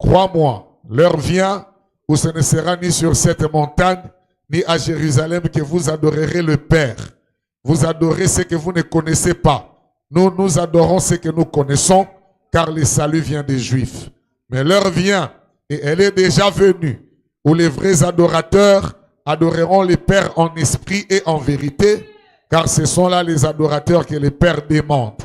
Crois-moi, l'heure vient où ce ne sera ni sur cette montagne, ni à Jérusalem que vous adorerez le Père. Vous adorez ce que vous ne connaissez pas. Nous, nous adorons ce que nous connaissons, car le salut vient des Juifs. Mais l'heure vient, et elle est déjà venue, où les vrais adorateurs adoreront le Père en esprit et en vérité, car ce sont là les adorateurs que le Père demande.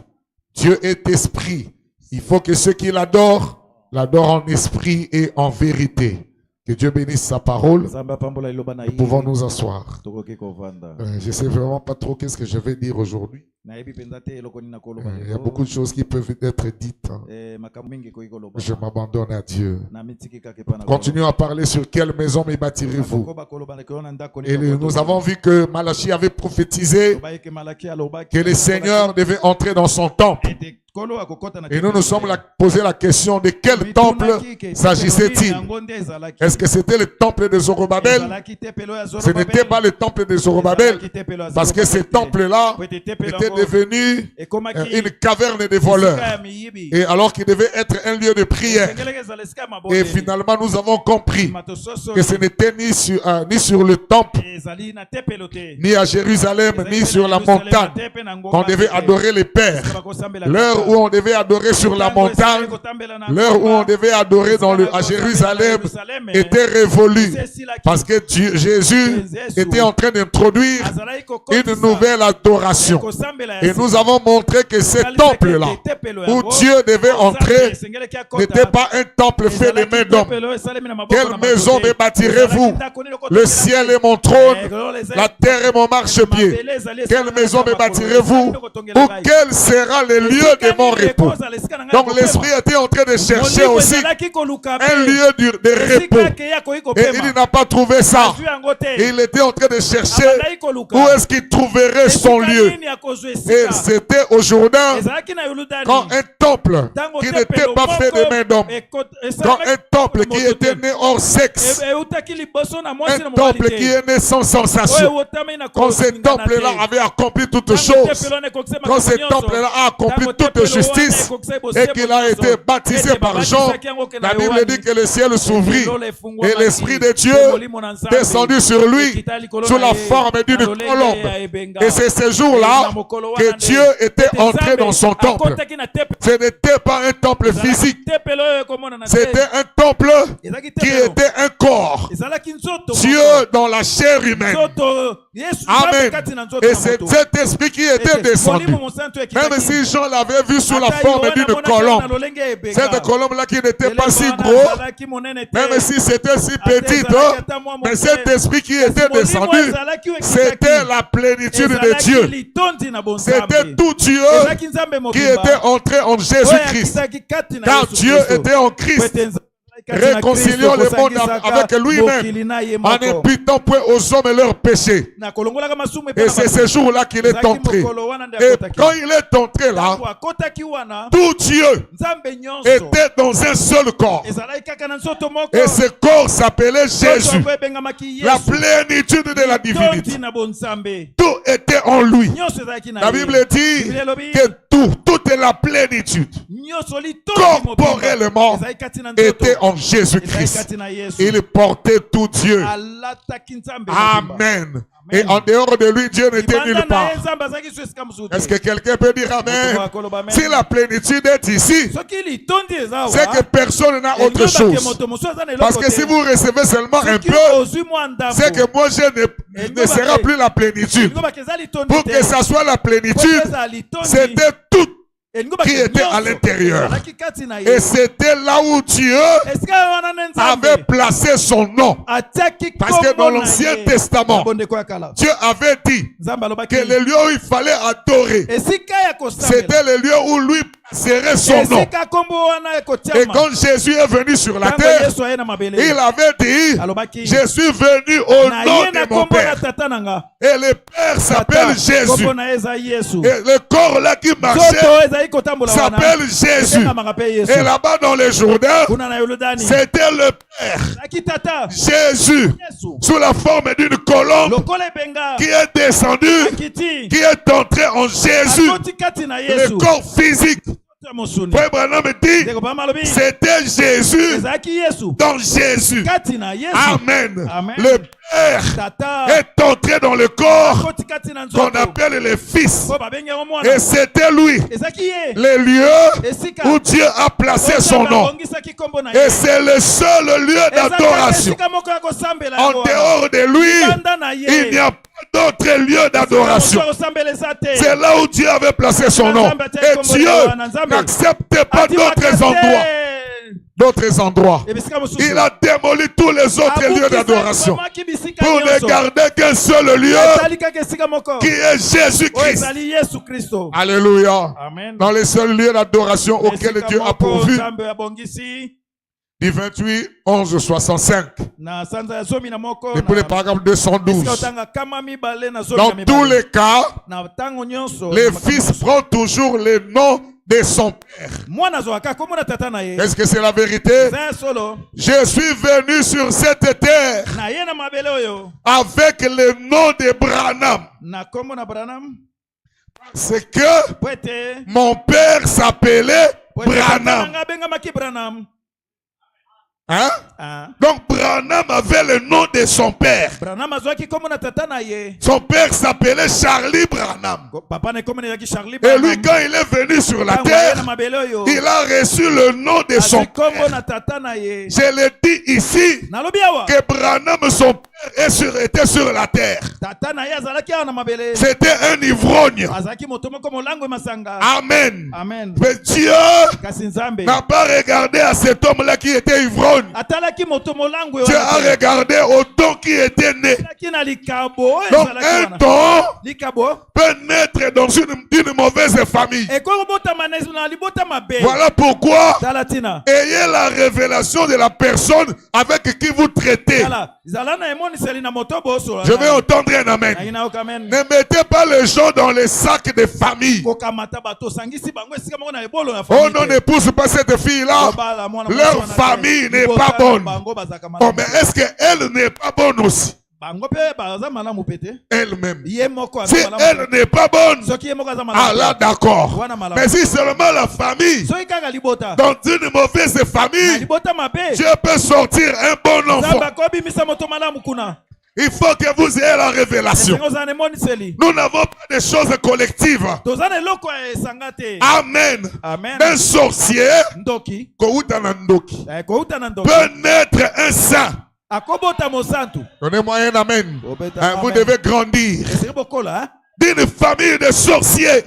Dieu est esprit. Il faut que ceux qui l'adorent en esprit et en vérité. Que Dieu bénisse sa parole. Nous pouvons nous asseoir. Je ne sais vraiment pas trop qu'est-ce que je vais dire aujourd'hui. Il y a beaucoup de choses qui peuvent être dites. Je m'abandonne à Dieu. Continuons à parler sur quelle maison me bâtirez-vous. Et nous avons vu que Malachie avait prophétisé que le Seigneur devait entrer dans son temple. Et nous nous sommes posé la question de quel temple s'agissait-il? Est-ce que c'était le temple de Zorobabel? Ce n'était pas le temple de Zorobabel, parce que ce temple-là était devenu une caverne de voleurs. Et alors qu'il devait être un lieu de prière. Et finalement, nous avons compris que ce n'était ni sur le temple, ni à Jérusalem, ni sur la montagne qu'on devait adorer les pères. L'heure où on devait adorer sur la montagne, l'heure où on devait adorer à Jérusalem était révolue. Parce que Jésus était en train d'introduire une nouvelle adoration. Et nous avons montré que ce temple-là, où Dieu devait entrer, n'était pas un temple fait de mains d'hommes. Quelle maison me bâtirez-vous? Le ciel est mon trône, la terre est mon marchepied. Quelle maison me bâtirez-vous? Ou quel sera le lieu de mon repos? Donc l'esprit était en train de chercher aussi un lieu de repos. Et il n'a pas trouvé ça. Il était en train de chercher où est-ce qu'il trouverait son lieu. Et c'était au Jourdain, quand un temple qui n'était pas fait de main d'homme, quand un temple qui était né hors sexe, un temple qui est né sans sensation, quand ce temple-là avait accompli toutes choses, quand ce temple-là a accompli toute justice et qu'il a été baptisé par Jean, la Bible dit que le ciel s'ouvrit et l'Esprit de Dieu descendu sur lui sous la forme d'une colombe. Et c'est ce jour-là que Dieu était entré dans son temple. Ce n'était pas un temple physique, c'était un temple qui était un corps. Dieu dans la chair humaine. Amen. Et c'est cet esprit qui était descendu. Même si Jean l'avait vu sous la forme d'une colombe, cette colombe-là qui n'était pas si gros, même si c'était si petite, mais cet esprit qui était descendu, c'était la plénitude de Dieu. C'était tout Dieu qui était entré en Jésus-Christ. Car Dieu était en Christ. Réconcilions le monde avec lui-même en imputant point aux hommes leurs péchés. Et c'est ce jour-là qu'il est entré. Et quand il est entré là, tout Dieu était dans un seul corps. Et ce corps s'appelait Jésus, la plénitude de la divinité. Tout était en lui. La Bible dit que toute la plénitude corporellement était en Jésus-Christ. Il portait tout Dieu. Amen. Et en dehors de lui, Dieu n'était nulle part. Est-ce que quelqu'un peut dire Amen? Si la plénitude est ici, c'est que personne n'a autre chose. Parce que si vous recevez seulement un peu, c'est que moi je ne sera plus la plénitude. Pour que ça soit la plénitude, c'était tout qui était à l'intérieur. Et c'était là où Dieu avait placé son nom. Parce que dans l'Ancien Testament, Dieu avait dit que le lieu où il fallait adorer, c'était le lieu où lui serait son nom. Et quand Jésus est venu sur la terre, il avait dit, je suis venu au nom de mon Père. Et le Père s'appelle Jésus. Et le corps là qui marchait s'appelle Jésus. Et là-bas dans le Jourdain, c'était le Père. Jésus, sous la forme d'une colombe, qui est descendu, qui est entré en Jésus, le corps physique Frère Branham dit, c'était Jésus. Dans Jésus. Amen. Le Père est entré dans le corps qu'on appelle le Fils. Et c'était lui, le lieu où Dieu a placé son nom. Et c'est le seul lieu d'adoration. En dehors de lui, il n'y a pas d'autre lieu d'adoration. C'est là où Dieu avait placé son nom. Et Dieu n'accepte pas d'autres endroits. Il a démoli tous les autres lieux d'adoration pour ne garder qu'un seul lieu qui est Jésus-Christ. Alléluia. Dans les seuls lieux d'adoration auxquels Dieu a pourvu. Du 28, 11, 65. Et pour le paragraphe 212. Dans tous les cas, les fils prennent toujours le nom de son père. Est-ce que c'est la vérité? Je suis venu sur cette terre avec le nom de Branham. C'est que mon père s'appelait Branham. Hein? Donc Branham avait le nom de son père. Son père s'appelait Charlie Branham. Et lui, quand il est venu sur la terre, il a reçu le nom de son père. Je le dis ici que Branham, son père, était sur la terre. C'était un ivrogne. Amen. Mais Dieu n'a pas regardé à cet homme-là qui était ivrogne. Dieu a regardé au don qui était né. Donc un don peut naître dans une mauvaise famille. Voilà pourquoi ayez la révélation de la personne avec qui vous traitez. Je vais entendre un amen. Ne mettez pas les gens dans les sacs de famille. Oh non, n'épouse pas cette fille-là. Leur famille n'est pas bonne. Oh, mais est-ce qu'elle n'est pas bonne aussi? Elle-même. Si elle n'est pas bonne, ah là d'accord. Mais si seulement la famille, dans une mauvaise famille, Dieu peut sortir un bon enfant. Il faut que vous ayez la révélation. Nous n'avons pas de choses collectives. Amen. Un sorcier peut naître un saint. Donnez-moi un amen. Vous devez grandir. D'une famille de sorciers.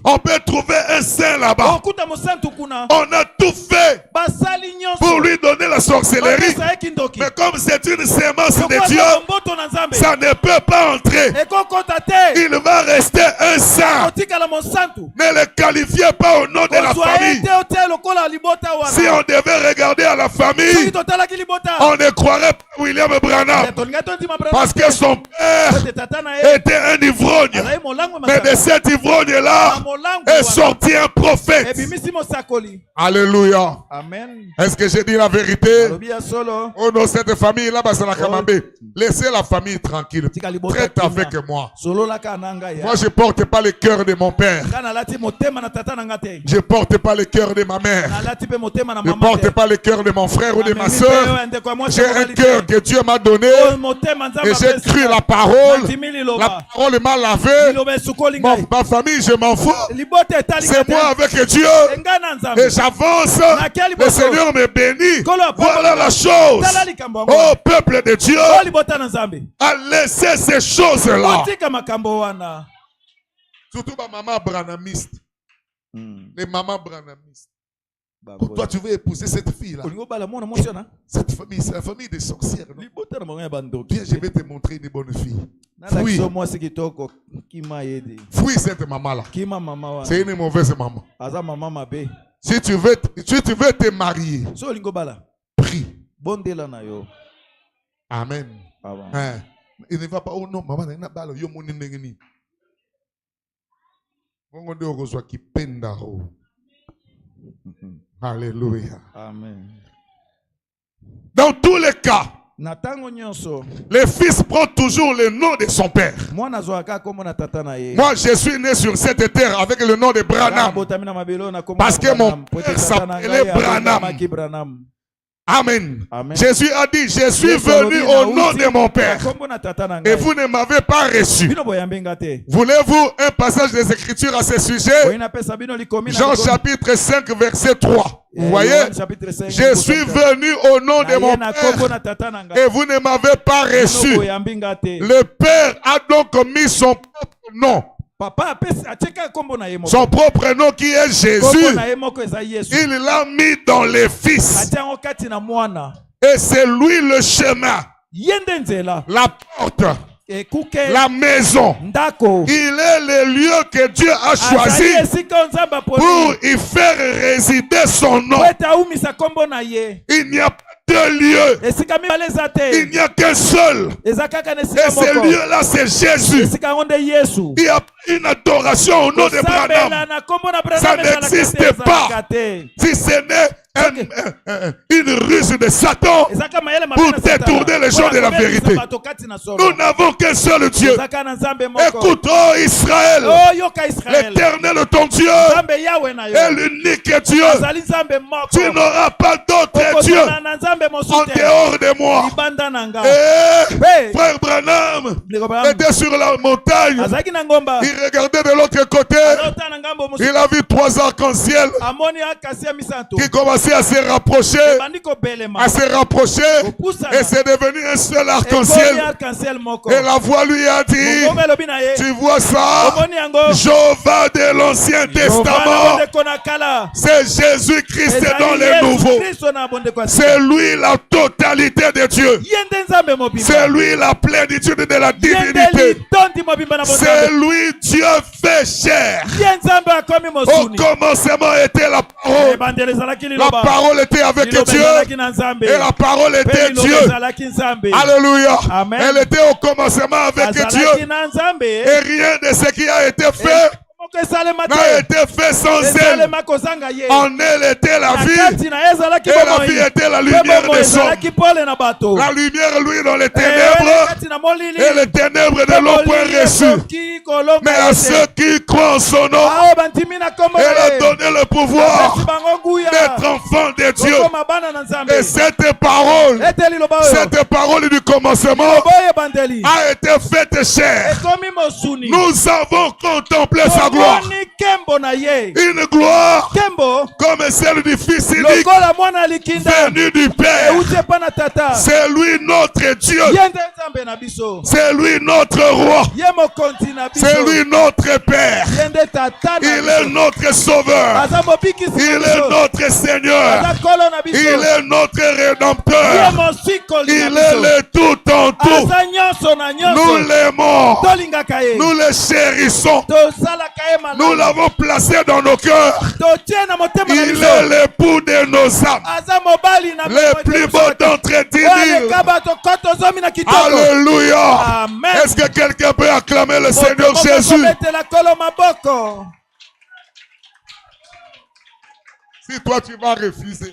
On peut trouver un saint là-bas. On a tout fait pour lui donner la sorcellerie. Mais comme c'est une sémence de Dieu, ça ne peut pas entrer. Il va rester un saint. Ne le qualifiez pas au nom de la famille. Si on devait regarder à la famille, on ne croirait pas William Branham. Parce que son père était un ivrogne. Mais de cet ivrogne-là est sorti un prophète. Alléluia. Est-ce que j'ai dit la vérité? Oh non, cette famille-là, laissez la famille tranquille. Traite avec moi. Moi, je ne porte pas le cœur de mon père. Je ne porte pas le cœur de ma mère. Je ne porte pas le cœur de mon frère ou de ma soeur. J'ai un cœur que Dieu m'a donné. Et j'ai cru la parole. La parole m'a lavé. Ma famille, je m'en fous. C'est moi avec Dieu. Et j'avance. Le Seigneur me bénit. Voilà la chose. Oh peuple de Dieu, à laisser ces choses-là. Surtout ma maman branhamiste. Les mamans branhamistes. Pour toi, tu veux épouser cette fille-là. Cette famille, c'est la famille des sorcières. Viens, je vais te montrer une bonne fille. Fuis. Fuis cette maman-là. C'est une mauvaise maman. Si tu veux te marier, prie. Amen. Il ne va pas. Oh non, maman, il n'y a pas de Alléluia. Amen. Dans tous les cas, Le fils prend toujours le nom de son père. Moi, je suis né sur cette terre avec le nom de Branham. Parce que mon père s'appelait Branham. Amen. Amen. Jésus a dit, je suis venu au nom de mon Père. Et vous ne m'avez pas reçu. Voulez-vous un passage des Écritures à ce sujet? Jean chapitre 5 verset 3. Vous voyez? Je suis venu au nom de mon Père. Et vous ne m'avez pas reçu. Le Père a donc mis son propre nom. Son propre nom qui est Jésus, il l'a mis dans les fils. Et c'est lui le chemin, la porte, la maison. Il est le lieu que Dieu a choisi pour y faire résider son nom. Il n'y a pas de lieu. Il n'y a qu'un seul. Et ce lieu-là, c'est Jésus. Il y a une adoration au nom de Branham. Ça n'existe pas. Si ce n'est une ruse de Satan pour détourner les gens de la vérité. Nous n'avons qu'un seul Dieu. Écoute, oh Israël, l'Éternel ton Dieu est l'unique Dieu. Tu n'auras pas d'autre Dieu en dehors de moi. Et frère Branham était sur la montagne. Il regardait de l'autre côté. Il a vu 3 arcs-en-ciel qui commençaient à se rapprocher, et c'est devenu un seul arc-en-ciel. Et la voix lui a dit, tu vois ça, Jéhovah de l'Ancien Testament, c'est Jésus-Christ dans le Nouveau. C'est lui la totalité de Dieu. C'est lui la plénitude de la divinité. C'est lui Dieu fait chair. Au commencement était la parole. La parole était avec Dieu et la parole était Dieu. Alléluia. Amen. Elle était au commencement avec Dieu et rien de ce qui a été fait n'a été fait sans elle. En elle était la vie et la vie était la lumière des hommes. La lumière, lui, dans les ténèbres et les ténèbres ne l'ont point reçu. Mais à ceux qui croient en son nom, elle a donné le pouvoir d'être enfant de Dieu. Et cette parole du commencement a été faite chair. Nous avons contemplé sa gloire. Une gloire comme celle du Fils unique venu du Père. C'est lui notre Dieu. C'est lui notre roi. C'est lui notre Père. Il est notre Sauveur. Il est notre Seigneur. Il est notre Rédempteur. Il est le tout en tout. Nous l'aimons. Nous le chérissons. Nous l'avons placé dans nos cœurs. Il est l'époux de nos âmes. Le plus beau d'entre 10 000. Alléluia. Est-ce que quelqu'un peut acclamer le Seigneur Jésus? Si toi tu vas refuser,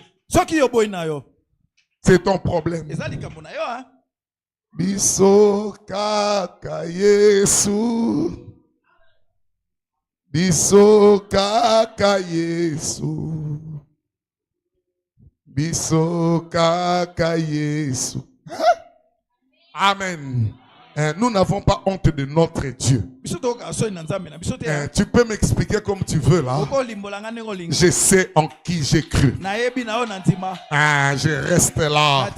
c'est ton problème. Biso kaka Yesu. Biso kaka Yesu. Biso kaka Yesu. Amen. Nous n'avons pas honte de notre Dieu. Tu peux m'expliquer comme tu veux là. Je sais en qui j'ai cru. Je reste là.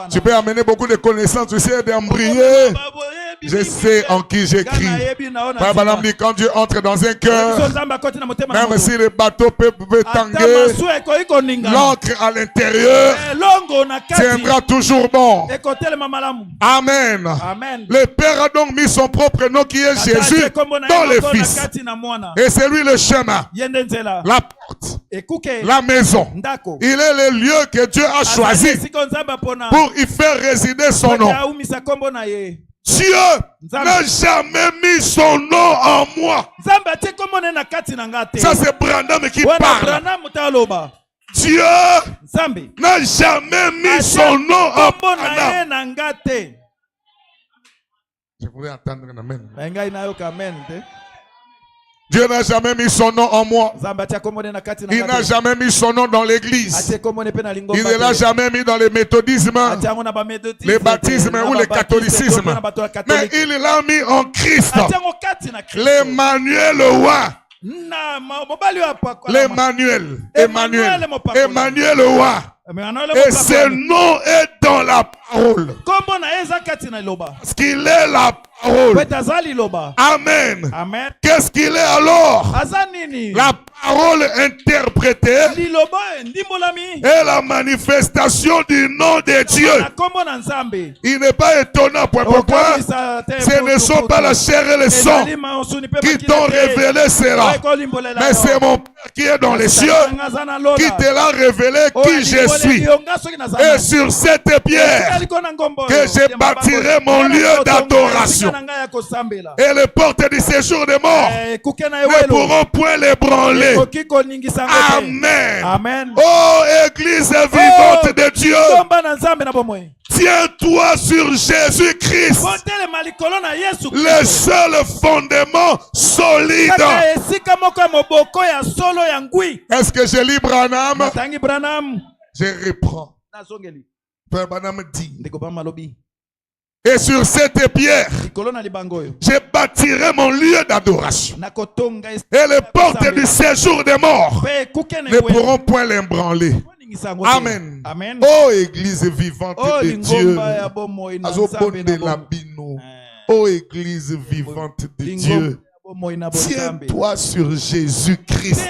Tu peux amener beaucoup de connaissances, tu sais, d'embryer. Je sais en qui j'écris. Quand Dieu entre dans un cœur, même si le bateau peut tanguer, l'encre à l'intérieur tiendra toujours bon. Amen. Amen. Le Père a donc mis son propre nom qui est Jésus dans le Fils. Et c'est lui le chemin, la porte, la maison. Il est le lieu que Dieu a choisi pour y faire résider son nom. Dieu n'a jamais mis son nom en moi. Ça c'est Branham qui parle. Dieu n'a jamais mis son nom en Branham. Je voulais entendre un amen. Dieu n'a jamais mis son nom en moi. Il n'a jamais mis son nom dans l'église. Il ne l'a jamais mis dans les méthodismes, les baptismes ou les catholicismes. Mais il l'a mis en Christ. L'Emmanuel roi. L'Emmanuel. Emmanuel roi. Et ce nom est dans la parole. Parce qu'il est la parole. Amen. Qu'est-ce qu'il est alors? La parole interprétée est la manifestation du nom de Dieu. Il n'est pas étonnant. Pourquoi? Ce ne sont pas la chair et le sang qui t'ont révélé cela. Mais c'est mon Père qui est dans les cieux qui te l'a révélé qui je suis. Et sur cette pierre que je bâtirai mon lieu d'adoration. Et les portes du séjour des morts ne pourront point l'ébranler. Amen. Amen. Oh, Église vivante de Dieu, tiens-toi sur Jésus-Christ, le seul fondement solide. Est-ce que je lis Branham? Je reprends. Frère Branham dit. Et sur cette pierre, je bâtirai mon lieu d'adoration. Et les portes du séjour des morts ne pourront point l'ébranler. Amen. Amen. Oh, Église vivante de Dieu. Oh, Église vivante de Dieu. Tiens-toi sur Jésus-Christ,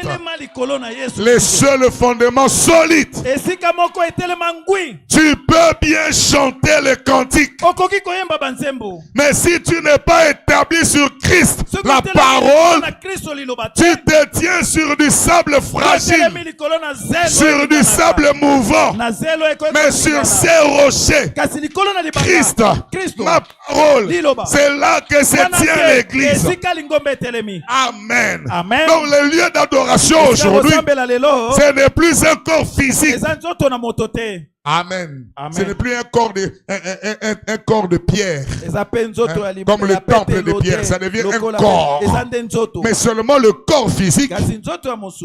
le seul fondement solide. Tu peux bien chanter le cantique, mais si tu n'es pas établi sur Christ, la parole, tu te tiens sur du sable fragile, sur du sable mouvant, mais sur ces rochers, Christ, ma parole, c'est là que se tient l'Église. Amen. Amen. Donc le lieu d'adoration aujourd'hui, ce n'est plus un corps physique. Amen. Amen. Ce n'est plus un corps de pierre. Comme le temple de pierre, ça devient un corps. Mais seulement le corps physique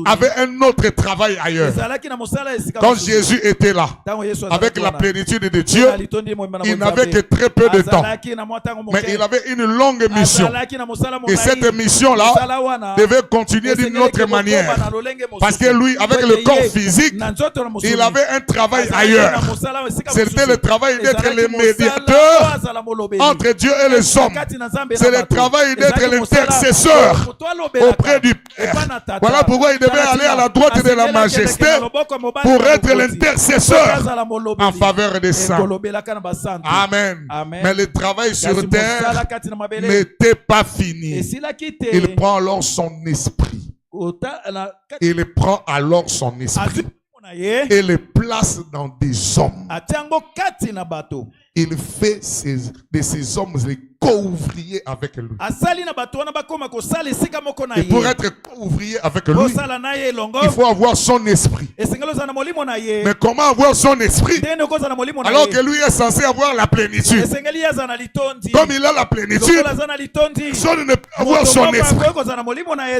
avait un autre travail ailleurs. Quand Jésus était là, avec la plénitude de Dieu, il n'avait que très peu de temps. Mais il avait une longue mission. Et cette mission-là devait continuer d'une autre manière. Parce que lui, avec le corps physique, il avait un travail ailleurs. C'était le travail d'être le médiateur entre Dieu et les hommes. C'est le travail d'être l'intercesseur auprès du Père. Voilà pourquoi il devait aller à la droite de la majesté pour être l'intercesseur en faveur des saints. Amen. Mais le travail sur terre n'était pas fini. Il prend alors son esprit. Il prend alors son esprit et les place dans des hommes. Il fait de ces hommes les co-ouvriers avec lui. Et pour être co-ouvrier avec lui, il faut avoir son esprit. Mais comment avoir son esprit alors que lui est censé avoir la plénitude? Comme il a la plénitude, personne ne peut avoir son esprit.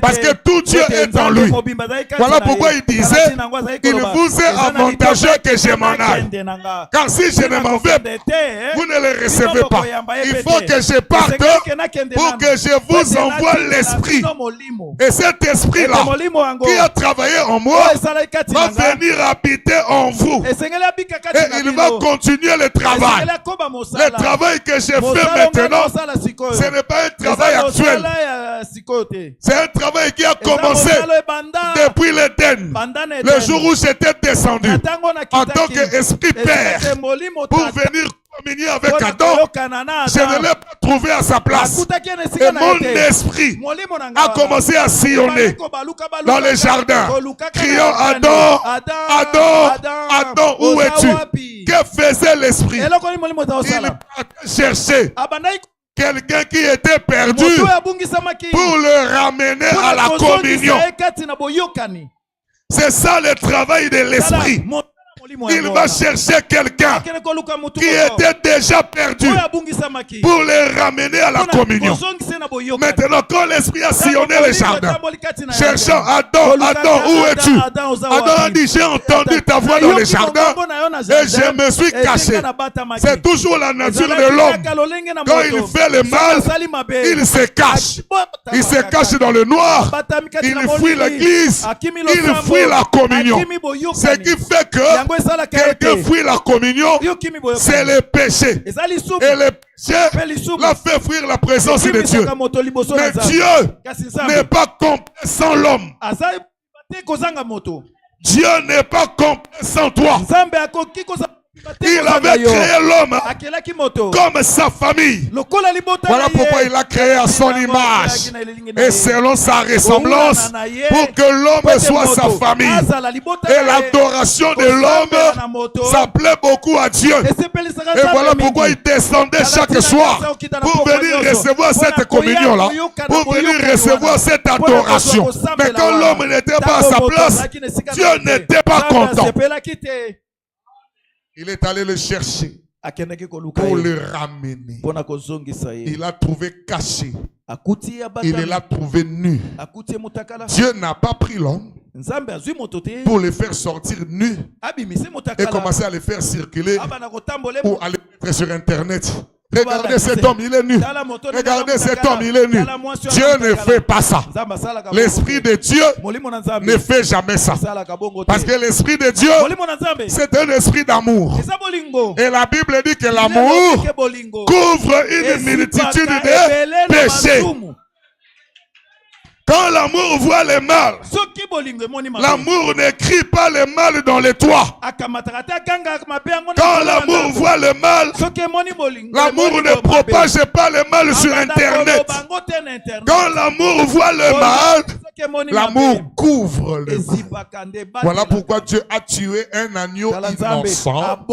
Parce que tout Dieu est en lui. Voilà pourquoi il disait, il vous est avantageux que je m'en aille. Car si je ne m'en vais, vous ne le recevez pas. Il faut que je parte pour que je vous envoie l'esprit. Et cet esprit-là, qui a travaillé en moi, va venir habiter en vous. Et il va continuer le travail. Le travail que je fais maintenant, ce n'est pas un travail actuel. C'est un travail qui a commencé depuis l'Éden. Le jour où j'étais descendu en tant qu'esprit père pour venir communier avec Adam, je ne l'ai pas trouvé à sa place. Et mon esprit a commencé à sillonner dans les jardins, criant Adam, Adam, Adam, où es-tu? Que faisait l'esprit? Il cherchait quelqu'un qui était perdu pour le ramener à la communion. C'est ça le travail de l'esprit. Il va chercher quelqu'un qui était déjà perdu pour le ramener à la communion. Maintenant, quand l'esprit a sillonné le jardin, cherchant Adam, Adam, où es-tu? Adam a dit, j'ai entendu ta voix dans le jardin et je me suis caché. C'est toujours la nature de l'homme. Quand il fait le mal, il se cache. Il se cache dans le noir. Il fuit l'église. Il fuit la communion. Ce qui fait que quelqu'un fuit la communion, c'est le péché. Et le péché l'a fait fuir la présence de Dieu. Mais Dieu n'est pas complet sans l'homme. Dieu n'est pas complet sans toi. Il avait créé l'homme comme sa famille. Voilà pourquoi il a créé à son image et selon sa ressemblance pour que l'homme soit sa famille. Et l'adoration de l'homme, ça plaît beaucoup à Dieu. Et voilà pourquoi il descendait chaque soir pour venir recevoir cette communion-là, pour venir recevoir cette adoration. Mais quand l'homme n'était pas à sa place, Dieu n'était pas content. Il est allé le chercher pour le ramener. Il l'a trouvé caché. Il l'a trouvé nu. Dieu n'a pas pris l'homme pour le faire sortir nu et commencer à le faire circuler ou à le mettre sur Internet. Regardez cet homme, il est nu. Regardez cet homme, il est nu. Dieu ne fait pas ça. L'Esprit de Dieu ne fait jamais ça. Parce que l'Esprit de Dieu, c'est un esprit d'amour. Et la Bible dit que l'amour couvre une multitude de péchés. Quand l'amour voit le mal, l'amour n'écrit pas le mal dans les toits. Quand l'amour voit le mal, l'amour ne propage pas le mal sur Internet. Quand l'amour voit le mal, l'amour couvre le mal. Voilà pourquoi Dieu a tué un agneau innocent.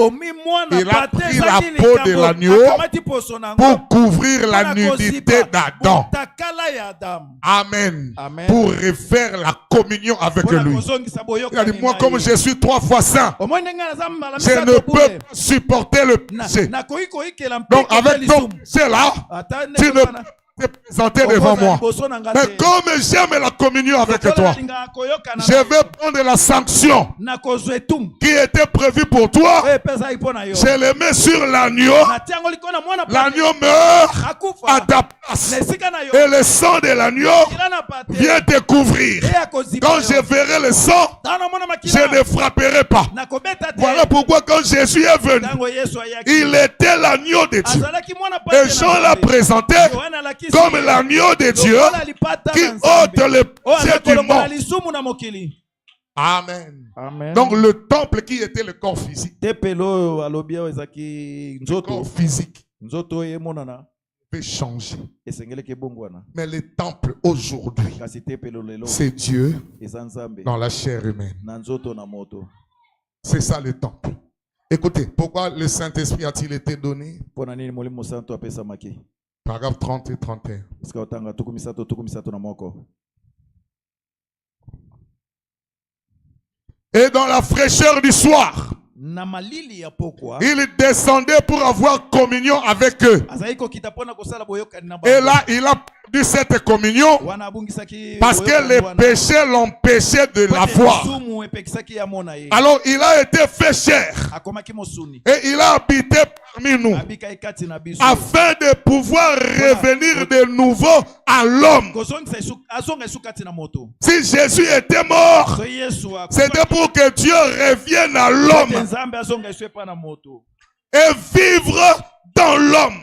Il a pris la peau de l'agneau pour couvrir la nudité d'Adam. Amen. Amen. Pour refaire la communion avec lui. Il a dit, moi comme je suis 3 fois saint, je ne peux pas supporter le péché. Donc avec ton péché là, tu ne peux te présenter devant moi. Mais comme j'aime la communion avec toi, je vais prendre la sanction qui était prévue pour toi. Je le mets sur l'agneau. L'agneau meurt à ta place. Et le sang de l'agneau vient te couvrir. Quand je verrai le sang, je ne frapperai pas. Voilà pourquoi quand Jésus est venu, il était l'agneau de Dieu. Et Jean l'a présenté comme l'agneau de Dieu qui ôte le péché du monde. Amen. Amen. Donc le temple qui était le corps physique. Le corps physique peut changer. Mais le temple aujourd'hui, c'est Dieu dans la chair humaine. C'est ça le temple. Écoutez, pourquoi le Saint-Esprit a-t-il été donné? Paragraphe 30 et 31. Et dans la fraîcheur du soir, il descendait pour avoir communion avec eux. Et là, il a perdu cette communion parce que les péchés l'empêchaient de la voir. Alors, il a été fait chair et il a habité parmi nous afin de pouvoir revenir de nouveau à l'homme. Si Jésus était mort, c'était pour que Dieu revienne à l'homme et vivre dans l'homme.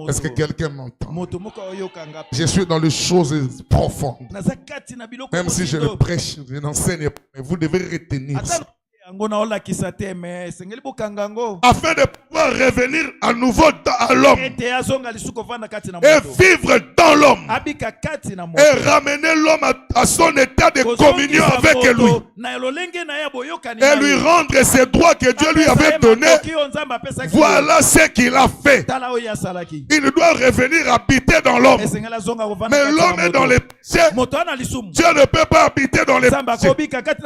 Est-ce que quelqu'un m'entend? Je suis dans les choses profondes. Même si je le prêche, je n'enseigne pas, mais vous devez retenir ça. Afin de doit revenir à nouveau à l'homme et vivre dans l'homme et ramener l'homme à son état de communion avec lui et lui rendre ses droits que Dieu lui avait donnés. Voilà ce qu'il a fait. Il doit revenir habiter dans l'homme. Mais l'homme est dans les péchés. Dieu ne peut pas habiter dans les péchés.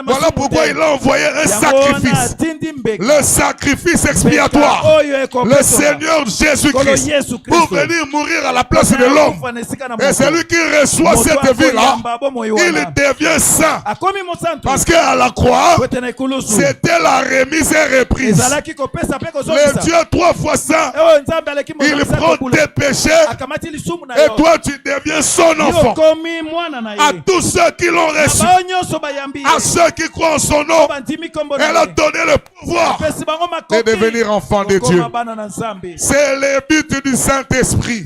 Voilà pourquoi il a envoyé un sacrifice. Le sacrifice expiatoire. Le Seigneur Jésus-Christ pour venir mourir à la place de l'homme. Et celui qui reçoit cette vie-là, il devient saint. Parce qu'à la croix, c'était la remise et reprise. Le Dieu 3 fois saint, il prend tes péchés et toi tu deviens son enfant. À tous ceux qui l'ont reçu, à ceux qui croient en son nom, elle a donné le pouvoir de devenir enfant de Dieu. C'est le but du Saint-Esprit.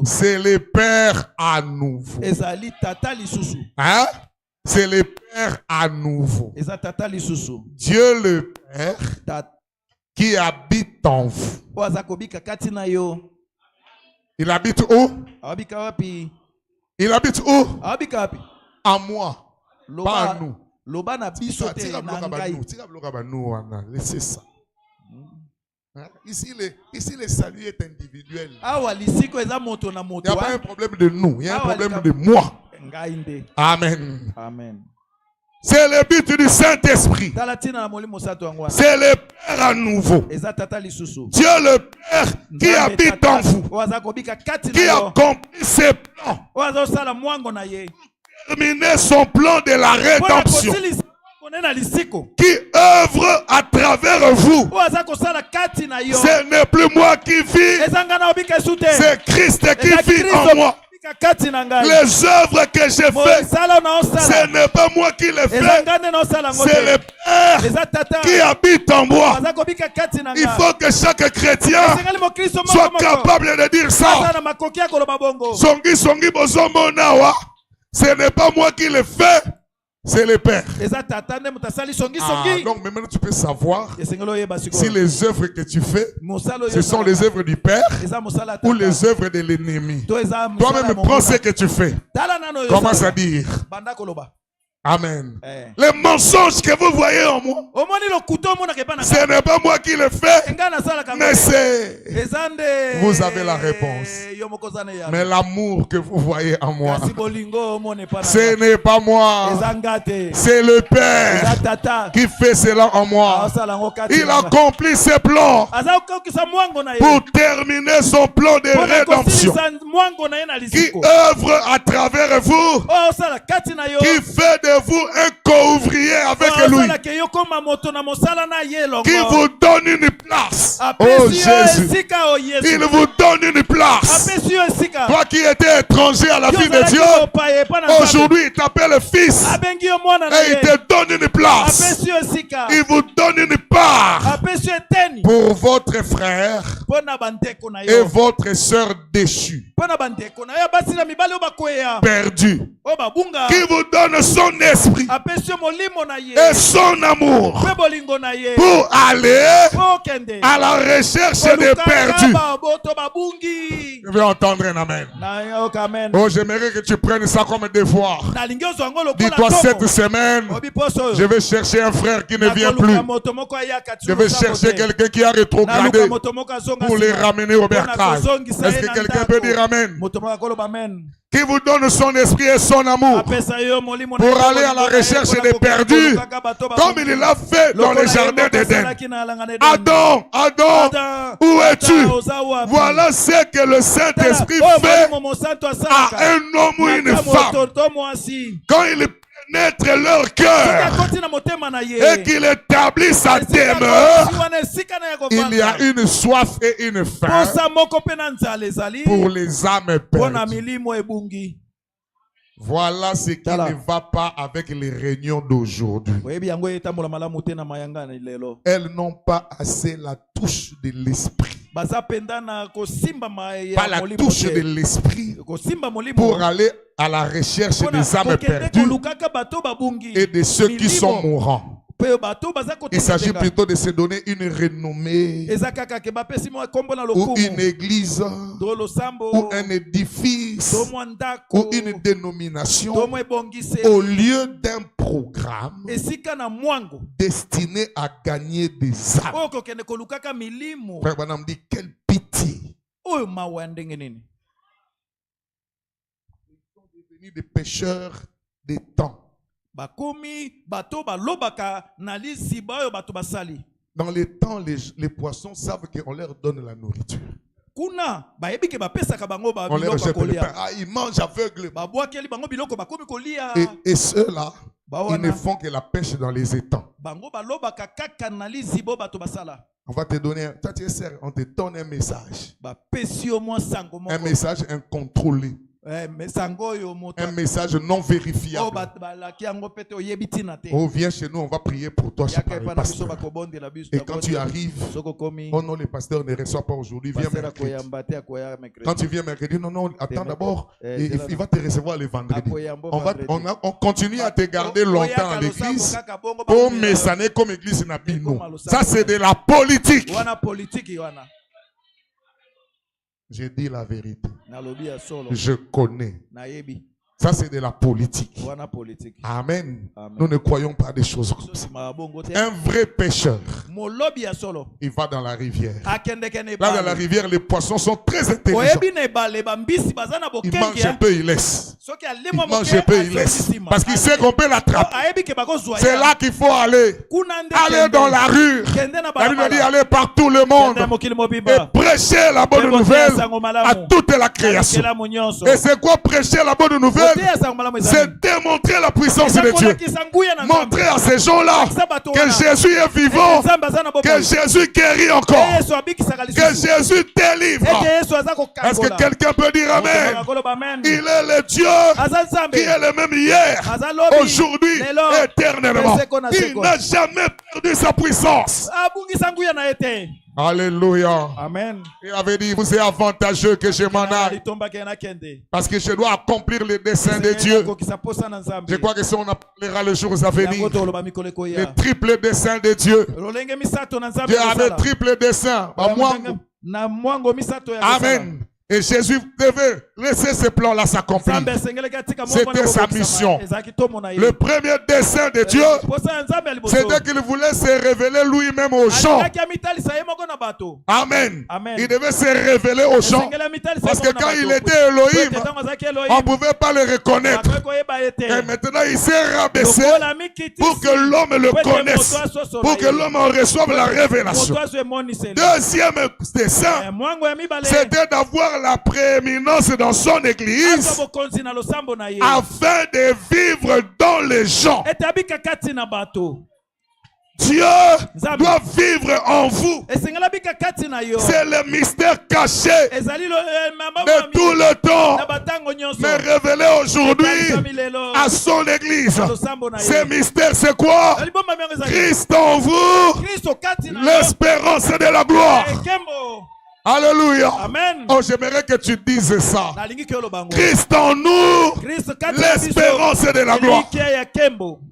C'est le Père à nouveau. Hein? C'est le Père à nouveau. Dieu le Père qui habite en vous. Il habite où? Il habite où? À moi. Pas à nous. Laissez ça. Ici, le salut est individuel. Il n'y a pas un problème de nous, il y a un problème de moi. Amen. Amen. C'est le but du Saint-Esprit. C'est le Père à nouveau. Dieu le Père qui habite en vous, qui accomplit ses plans, terminer son plan de la rédemption, qui œuvre à travers vous. Ce n'est plus moi qui vis, c'est Christ qui vit en moi. Les œuvres que j'ai faites, ce n'est pas moi qui les fais, c'est le Père qui habite en moi. Il faut que chaque chrétien soit capable de dire ça. Songi songi bozomonawa, ce n'est pas moi qui le fais, c'est le Père. Donc maintenant tu peux savoir si les œuvres que tu fais, ce sont les œuvres du Père ou les œuvres de l'ennemi. Toi-même prends ce que tu fais. Commence à dire. Amen. Les mensonges que vous voyez en moi, ce n'est pas moi qui le fais, mais c'est... Vous avez la réponse. Mais l'amour que vous voyez en moi, ce n'est pas moi, c'est le Père qui fait cela en moi. Il accomplit ses plans pour terminer son plan de rédemption, qui œuvre à travers vous, qui fait de vous un co-ouvrier avec lui, qui vous donne une place. Oh Jésus, il vous donne une place. Toi qui étais étranger à la vie de Dieu, aujourd'hui il t'appelle fils et il te donne une place. Il vous donne une part pour votre frère et votre sœur déchue, perdu, qui vous donne son esprit et son amour pour aller à la recherche des perdus. Je veux entendre un amen. Oh, j'aimerais que tu prennes ça comme devoir. Dis-toi, cette semaine, je vais chercher un frère qui ne vient plus. Je vais chercher quelqu'un qui a rétrogradé pour les ramener au bercail. Est-ce que quelqu'un peut dire amen? Qui vous donne son esprit et son amour pour aller à la recherche des perdus, comme il l'a fait dans le jardin d'Éden. Adam, Adam, où es-tu? Voilà ce que le Saint-Esprit fait à un homme ou une femme quand il pénètre leur cœur et qu'il établit sa demeure. Il y a une soif et une faim pour les âmes perdues. Voilà ce qui ne va pas avec les réunions d'aujourd'hui. Elles n'ont pas assez la touche de l'esprit. Pas la touche de l'esprit pour aller à la recherche des âmes perdues et de ceux qui sont mourants. Il s'agit plutôt de se donner une renommée, ou une église, ou un édifice, ou une dénomination, au lieu d'un programme destiné à gagner des âmes. Frère Branham dit, quelle pitié. Ils sont devenus des pécheurs des temps. Dans les temps, les poissons savent qu'on leur donne la nourriture. On leur jette le pain. Ah, ils mangent aveuglément. Et ceux-là, ils ne font que la pêche dans les étangs. On va te donner, toi tu es sérieux, on te donne un message. Un message incontrôlé. Un message non vérifiable. Oh, viens chez nous, on va prier pour toi. Et quand tu arrives, oh non, le pasteur ne reçoit pas aujourd'hui, viens mercredi. Quand tu viens mercredi, non, non, attends d'abord, il va te recevoir le vendredi. On continue à te garder longtemps à l'église pour messaner comme église n'a pas nous. Ça, c'est de la politique. Je dis la vérité. Je connais. Ça, c'est de la politique. Amen. Nous ne croyons pas des choses comme ça. Un vrai pêcheur, il va dans la rivière. Là, dans la rivière, les poissons sont très intelligents. Il mange un peu, il laisse. Il mange un peu, il laisse. Parce qu'il sait qu'on peut l'attraper. C'est là qu'il faut aller. Aller dans la rue. La Bible dit aller par tout le monde. Et prêcher la bonne nouvelle à toute la création. Et c'est quoi prêcher la bonne nouvelle? C'est démontrer la puissance de Dieu. Montrer à ces gens-là que Jésus est vivant, que Jésus guérit encore, que Jésus délivre. Est-ce que quelqu'un peut dire Amen? Il est le Dieu qui est le même hier, aujourd'hui, éternellement. Il n'a jamais perdu sa puissance. Alléluia. Amen. Il avait dit, vous êtes avantageux que je m'en aille, parce que je dois accomplir les desseins de Dieu. Je crois que ça, on en parlera les jours à venir. Les triples desseins de Dieu. Dieu avait triple dessein. Amen. Et Jésus devait laisser ce plan-là s'accomplir. C'était sa mission. Le premier dessein de Dieu, c'était qu'il voulait se révéler lui-même aux gens. Amen. Il devait se révéler aux gens. Parce que quand il était Elohim, on ne pouvait pas le reconnaître. Et maintenant, il s'est rabaissé pour que l'homme le connaisse. Pour que l'homme en reçoive la révélation. Deuxième dessein, c'était d'avoir la prééminence dans son église afin de vivre dans les gens. Dieu doit vivre en vous. C'est le mystère caché de tout le temps, mais révélé aujourd'hui à son église. Ce mystère, c'est quoi? Christ en vous, l'espérance de la gloire. Alléluia. Amen. Oh, j'aimerais que tu dises ça. Christ en nous, l'espérance de la gloire.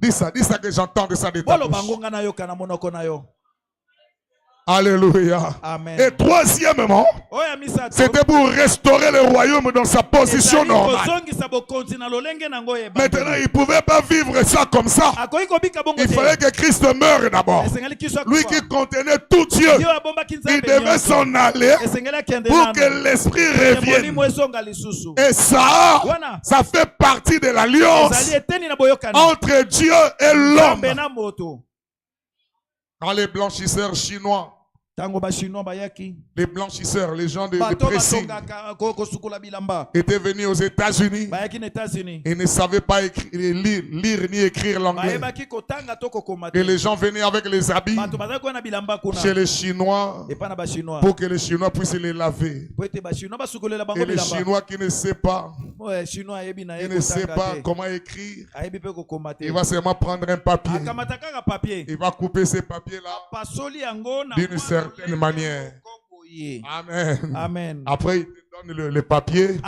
Dis ça que j'entends de ça de ta bouche. Alléluia. Amen. Et troisièmement, c'était pour restaurer le royaume dans sa position normale. Maintenant, il ne pouvait pas vivre ça comme ça. Il fallait que Christ meure d'abord. Lui qui contenait tout Dieu, il devait s'en aller pour que l'esprit revienne. Et ça fait partie de l'alliance entre Dieu et l'homme. Quand les blanchisseurs chinois, les blanchisseurs, les gens de Précis, étaient venus aux États-Unis, ils ne savaient pas lire ni écrire l'anglais. Et les gens venaient avec les habits chez les Chinois pour que les Chinois puissent les laver. Et les Chinois qui ne savent pas, comment écrire, il va seulement prendre un papier. Il va couper ces papiers-là d'une certaine manière. Amen. Amen. Après, il te donne le papier.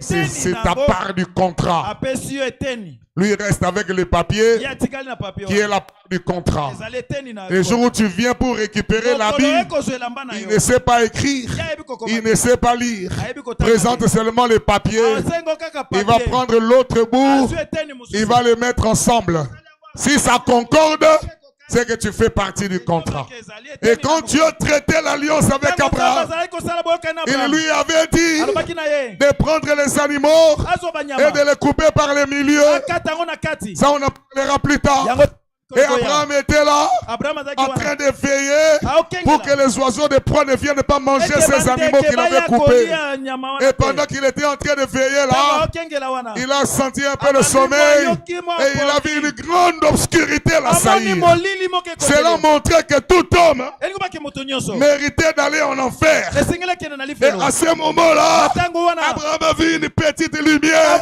C'est ta part du contrat. Lui reste avec le papier qui est la part du contrat. Le jour où tu viens pour récupérer l'habit, il ne sait pas écrire, il ne sait pas lire. Présente seulement le papier. Il va prendre l'autre bout, il va les mettre ensemble. Si ça concorde, c'est que tu fais partie du contrat. Et quand Dieu traitait l'alliance avec Abraham, il lui avait dit de prendre les animaux et de les couper par les milieux. Ça, on en parlera plus tard. Et Abraham était là, en train de veiller pour que les oiseaux de proie ne viennent pas manger ces animaux qu'il avait coupés. Et pendant qu'il était en train de veiller là, il a senti un peu le sommeil et il a vu une grande obscurité l'assaillir. Cela montrait que tout homme méritait d'aller en enfer. Et à ce moment-là, Abraham a vu une petite lumière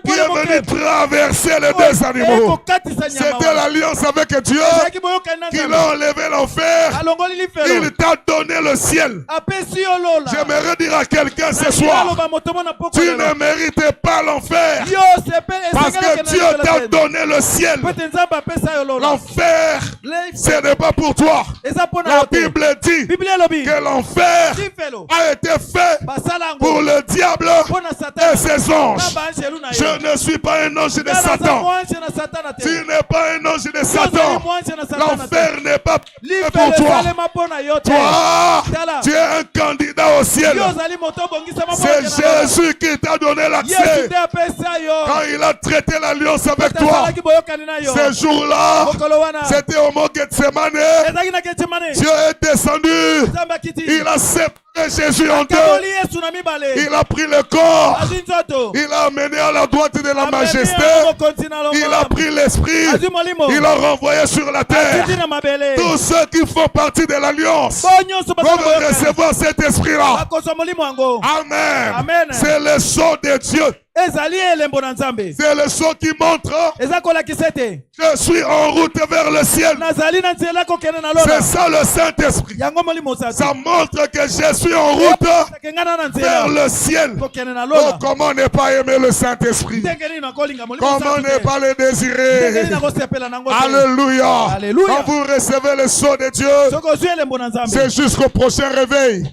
qui est venue traverser les deux animaux. C'était l'alliance avec Dieu qui l'a enlevé l'enfer. Il t'a donné le ciel. J'aimerais dire à quelqu'un ce soir, tu ne mérites pas l'enfer parce que Dieu t'a donné le ciel. L'enfer, ce n'est pas pour toi. La Bible dit que l'enfer a été fait pour le diable et ses anges. Je ne suis pas un ange de Satan. Tu n'es pas un ange de Satan. L'enfer n'est pas fait pour toi. Toi, tu es un candidat au ciel. C'est Jésus qui t'a donné l'accès. Quand il a traité l'alliance avec toi, ce jour-là, c'était au mont Gethsemane. Dieu est descendu. Il a séparé Jésus en deux. Il a pris le corps. Il l'a amené à la droite de la majesté. Il a pris l'esprit. Il l'a renvoyé sur la terre. Tous ceux qui font partie de l'alliance vont recevoir cet esprit-là. Amen. C'est le sceau de Dieu. C'est le sceau qui montre je suis en route vers le ciel. C'est ça le Saint-Esprit. Ça montre que je suis en route vers le ciel. Oh, comment ne pas aimer le Saint-Esprit? Comment ne pas le désirer? Alléluia. Quand vous recevez le sceau de Dieu, c'est jusqu'au prochain réveil.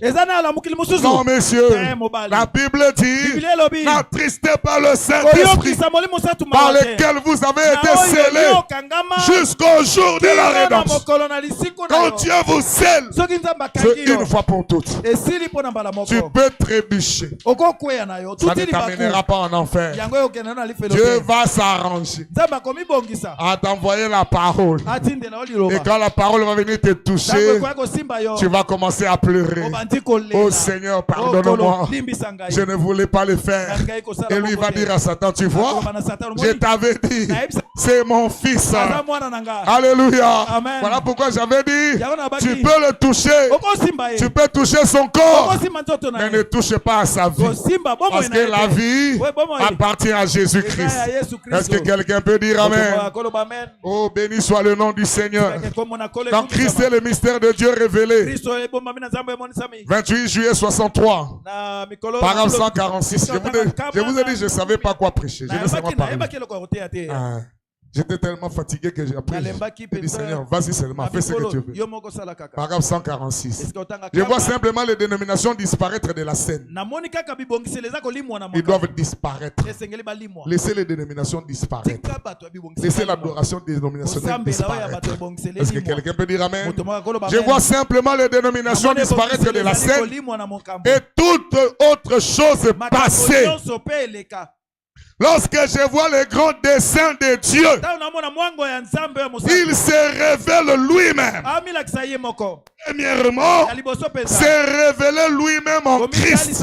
Non, messieurs, la Bible dit n'attristez pas le Saint-Esprit par lequel vous avez été scellés jusqu'au jour de la rédemption. Quand Dieu vous scelle, c'est une fois pour toutes. Tu peux trébucher. Ça ne t'amènera pas en enfer. Dieu va s'arranger à t'envoyer la parole. Et quand la parole va venir te toucher, tu vas commencer à pleurer. Oh Seigneur, pardonne-moi. Je ne voulais pas le faire. Et lui va dire à Satan, tu vois, je t'avais dit, c'est mon fils. Alléluia. Voilà pourquoi j'avais dit, tu peux le toucher. Tu peux toucher son corps, mais ne touche pas à sa vie. Parce que la vie appartient à Jésus-Christ. Est-ce que quelqu'un peut dire Amen? Oh, béni soit le nom du Seigneur. Dans Christ est le mystère de Dieu révélé. 28 juillet 63. Paragraphe 146. Je vous ai dit, je ne savais pas quoi prêcher. Je ne savais pas parler. J'étais tellement fatigué que j'ai appris. J'ai dit, Seigneur, vas-y seulement, fais ce que tu veux. Paragraphe 146. Je vois simplement les dénominations disparaître de la scène. Ils doivent disparaître. Laissez les dénominations disparaître. Laissez l'adoration dénominationnelle disparaître. Est-ce que quelqu'un peut dire Amen? Je vois simplement les dénominations disparaître de la scène et toute autre chose passer. Lorsque je vois les grands desseins de Dieu, il se révèle lui-même. Premièrement, se révéler lui-même en Christ.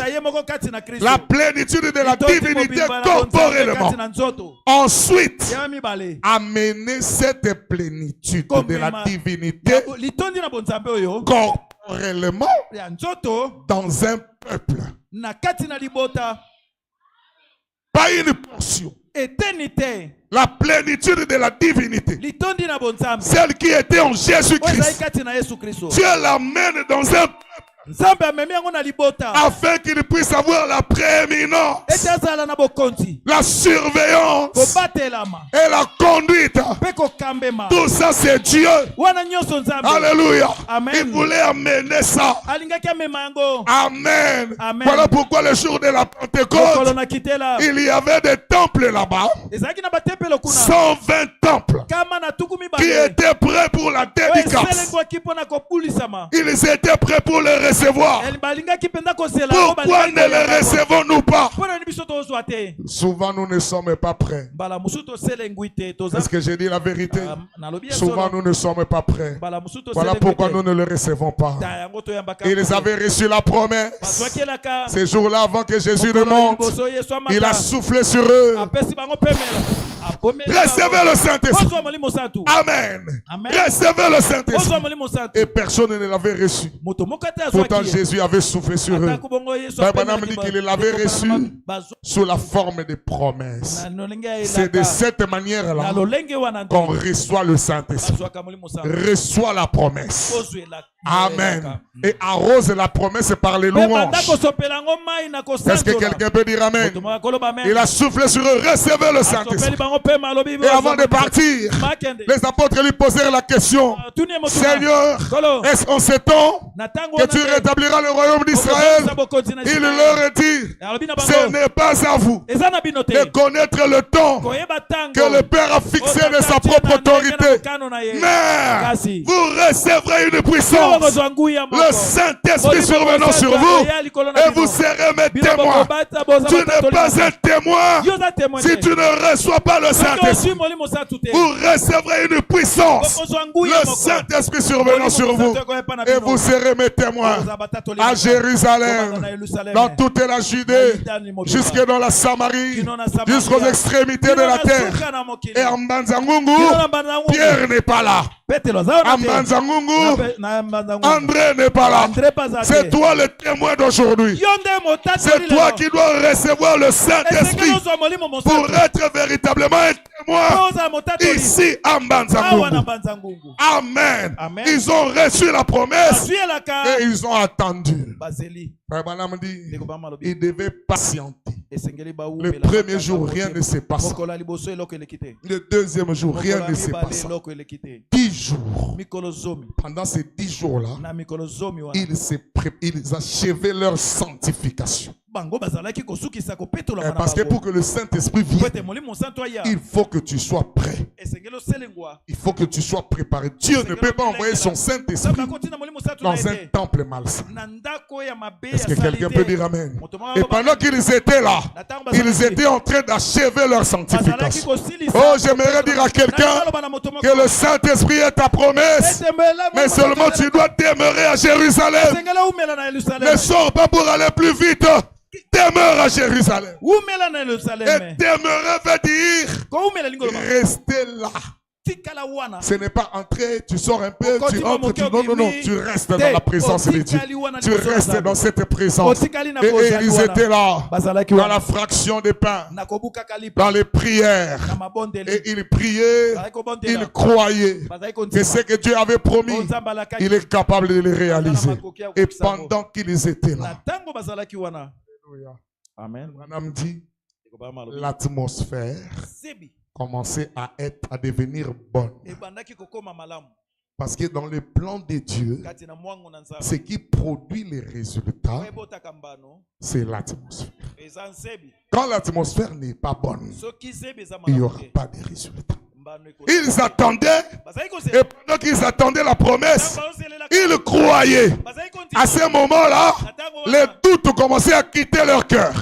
La plénitude de la divinité corporellement. Ensuite, amener cette plénitude de la divinité corporellement dans un peuple. Pas une portion. La plénitude de la divinité. Celle qui était en Jésus-Christ. Dieu l'amène dans un peuple. afin qu'il puisse avoir la prééminence, la surveillance et la conduite. Tout ça, c'est Dieu. Alléluia. Il voulait amener ça. Amen. Voilà pourquoi le jour de la Pentecôte, il y avait des temples là-bas. 120 temples qui étaient prêts pour la dédicace. Ils étaient prêts pour le recevoir. Pourquoi ne le recevons-nous pas? Souvent nous ne sommes pas prêts. Est-ce que j'ai dit la vérité? Souvent nous ne sommes pas prêts. Voilà pourquoi nous ne le recevons pas. Ils avaient reçu la promesse. Ces jours-là, avant que Jésus ne monte, il a soufflé sur eux. Recevez le Saint-Esprit. Amen. Recevez le Saint-Esprit. Et personne ne l'avait reçu. Pourtant Jésus avait soufflé sur eux. Branham dit qu'il l'avait reçu sous la forme de promesses. C'est de cette manière-là qu'on reçoit le Saint-Esprit. Reçoit la promesse. Amen. Et arrose la promesse par les louanges. Est-ce que quelqu'un peut dire Amen? Il a soufflé sur eux. Recevez le Saint-Esprit. Et avant de partir, les apôtres lui posèrent la question: Seigneur, est-ce en ce temps que tu rétabliras le royaume d'Israël? Il leur dit: ce n'est pas à vous de connaître le temps que le Père a fixé de sa propre autorité, mais vous recevrez une puissance, le Saint-Esprit survenant sur vous, et vous serez mes témoins. Tu n'es pas un témoin si tu ne reçois pas le Saint-Esprit. Vous recevrez une puissance, le Saint-Esprit survenant sur vous, et vous serez mes témoins à Jérusalem, dans toute la Judée, jusque dans la Samarie, jusqu'aux extrémités de la terre. Et en Mbanzangungu, Pierre n'est pas là. En Mbanzangungu, André n'est pas là. C'est toi le témoin d'aujourd'hui. C'est toi qui dois recevoir le Saint-Esprit pour être véritablement un témoin ici à Mbanzangungu. Amen. Ils ont reçu la promesse et ils ont attendu. Il devait patienter. Le premier jour, rien ne s'est passé. Le deuxième jour, rien ne s'est passé. 10 jours. Pendant ces 10 jours-là, ils achevaient leur sanctification. Parce que pour que le Saint-Esprit vienne, il faut que tu sois prêt. Il faut que tu sois préparé. Dieu ne peut pas envoyer son Saint-Esprit dans un temple malsain. Est-ce que quelqu'un peut dire Amen? Et pendant qu'ils étaient là, ils étaient en train d'achever leur sanctification. Oh, j'aimerais dire à quelqu'un que le Saint-Esprit est ta promesse, mais seulement tu dois demeurer à Jérusalem. Ne sors pas pour aller plus vite. Demeure à Jérusalem. Et demeurer veut dire rester là. Ce n'est pas entrer, tu sors un peu, tu entres, non, tu restes dans la présence de Dieu. Tu restes dans cette présence. Et ils étaient là, dans la fraction des pains, dans les prières. Et ils priaient, ils croyaient que ce que Dieu avait promis, il est capable de le réaliser. Et pendant qu'ils étaient là, Amen. Branham dit, l'atmosphère commençait à devenir bonne. Parce que dans le plan de Dieu, ce qui produit les résultats, c'est l'atmosphère. Quand l'atmosphère n'est pas bonne, il n'y aura pas de résultats. Ils attendaient, et pendant qu'ils attendaient la promesse, ils croyaient. À ce moment-là, les doutes commençaient à quitter leur cœur.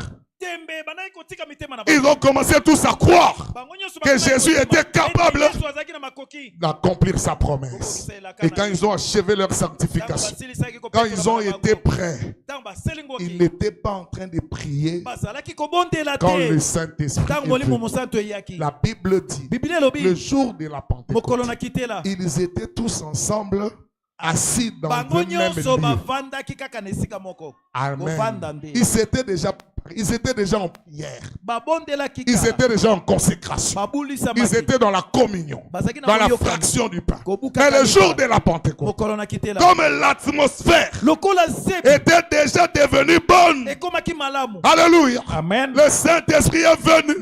Ils ont commencé tous à croire que Jésus était capable d'accomplir sa promesse. Et quand ils ont achevé leur sanctification, quand ils ont été prêts, ils n'étaient pas en train de prier quand le Saint-Esprit est venu. La Bible dit, le jour de la Pentecôte, ils étaient tous ensemble assis dans le même lieu. Amen. Ils étaient déjà en prière. Ils étaient déjà en consécration. Ils étaient dans la communion, dans la fraction du pain. Mais le jour de la Pentecôte, comme l'atmosphère était déjà devenue bonne, alléluia, Amen. le Saint-Esprit est venu.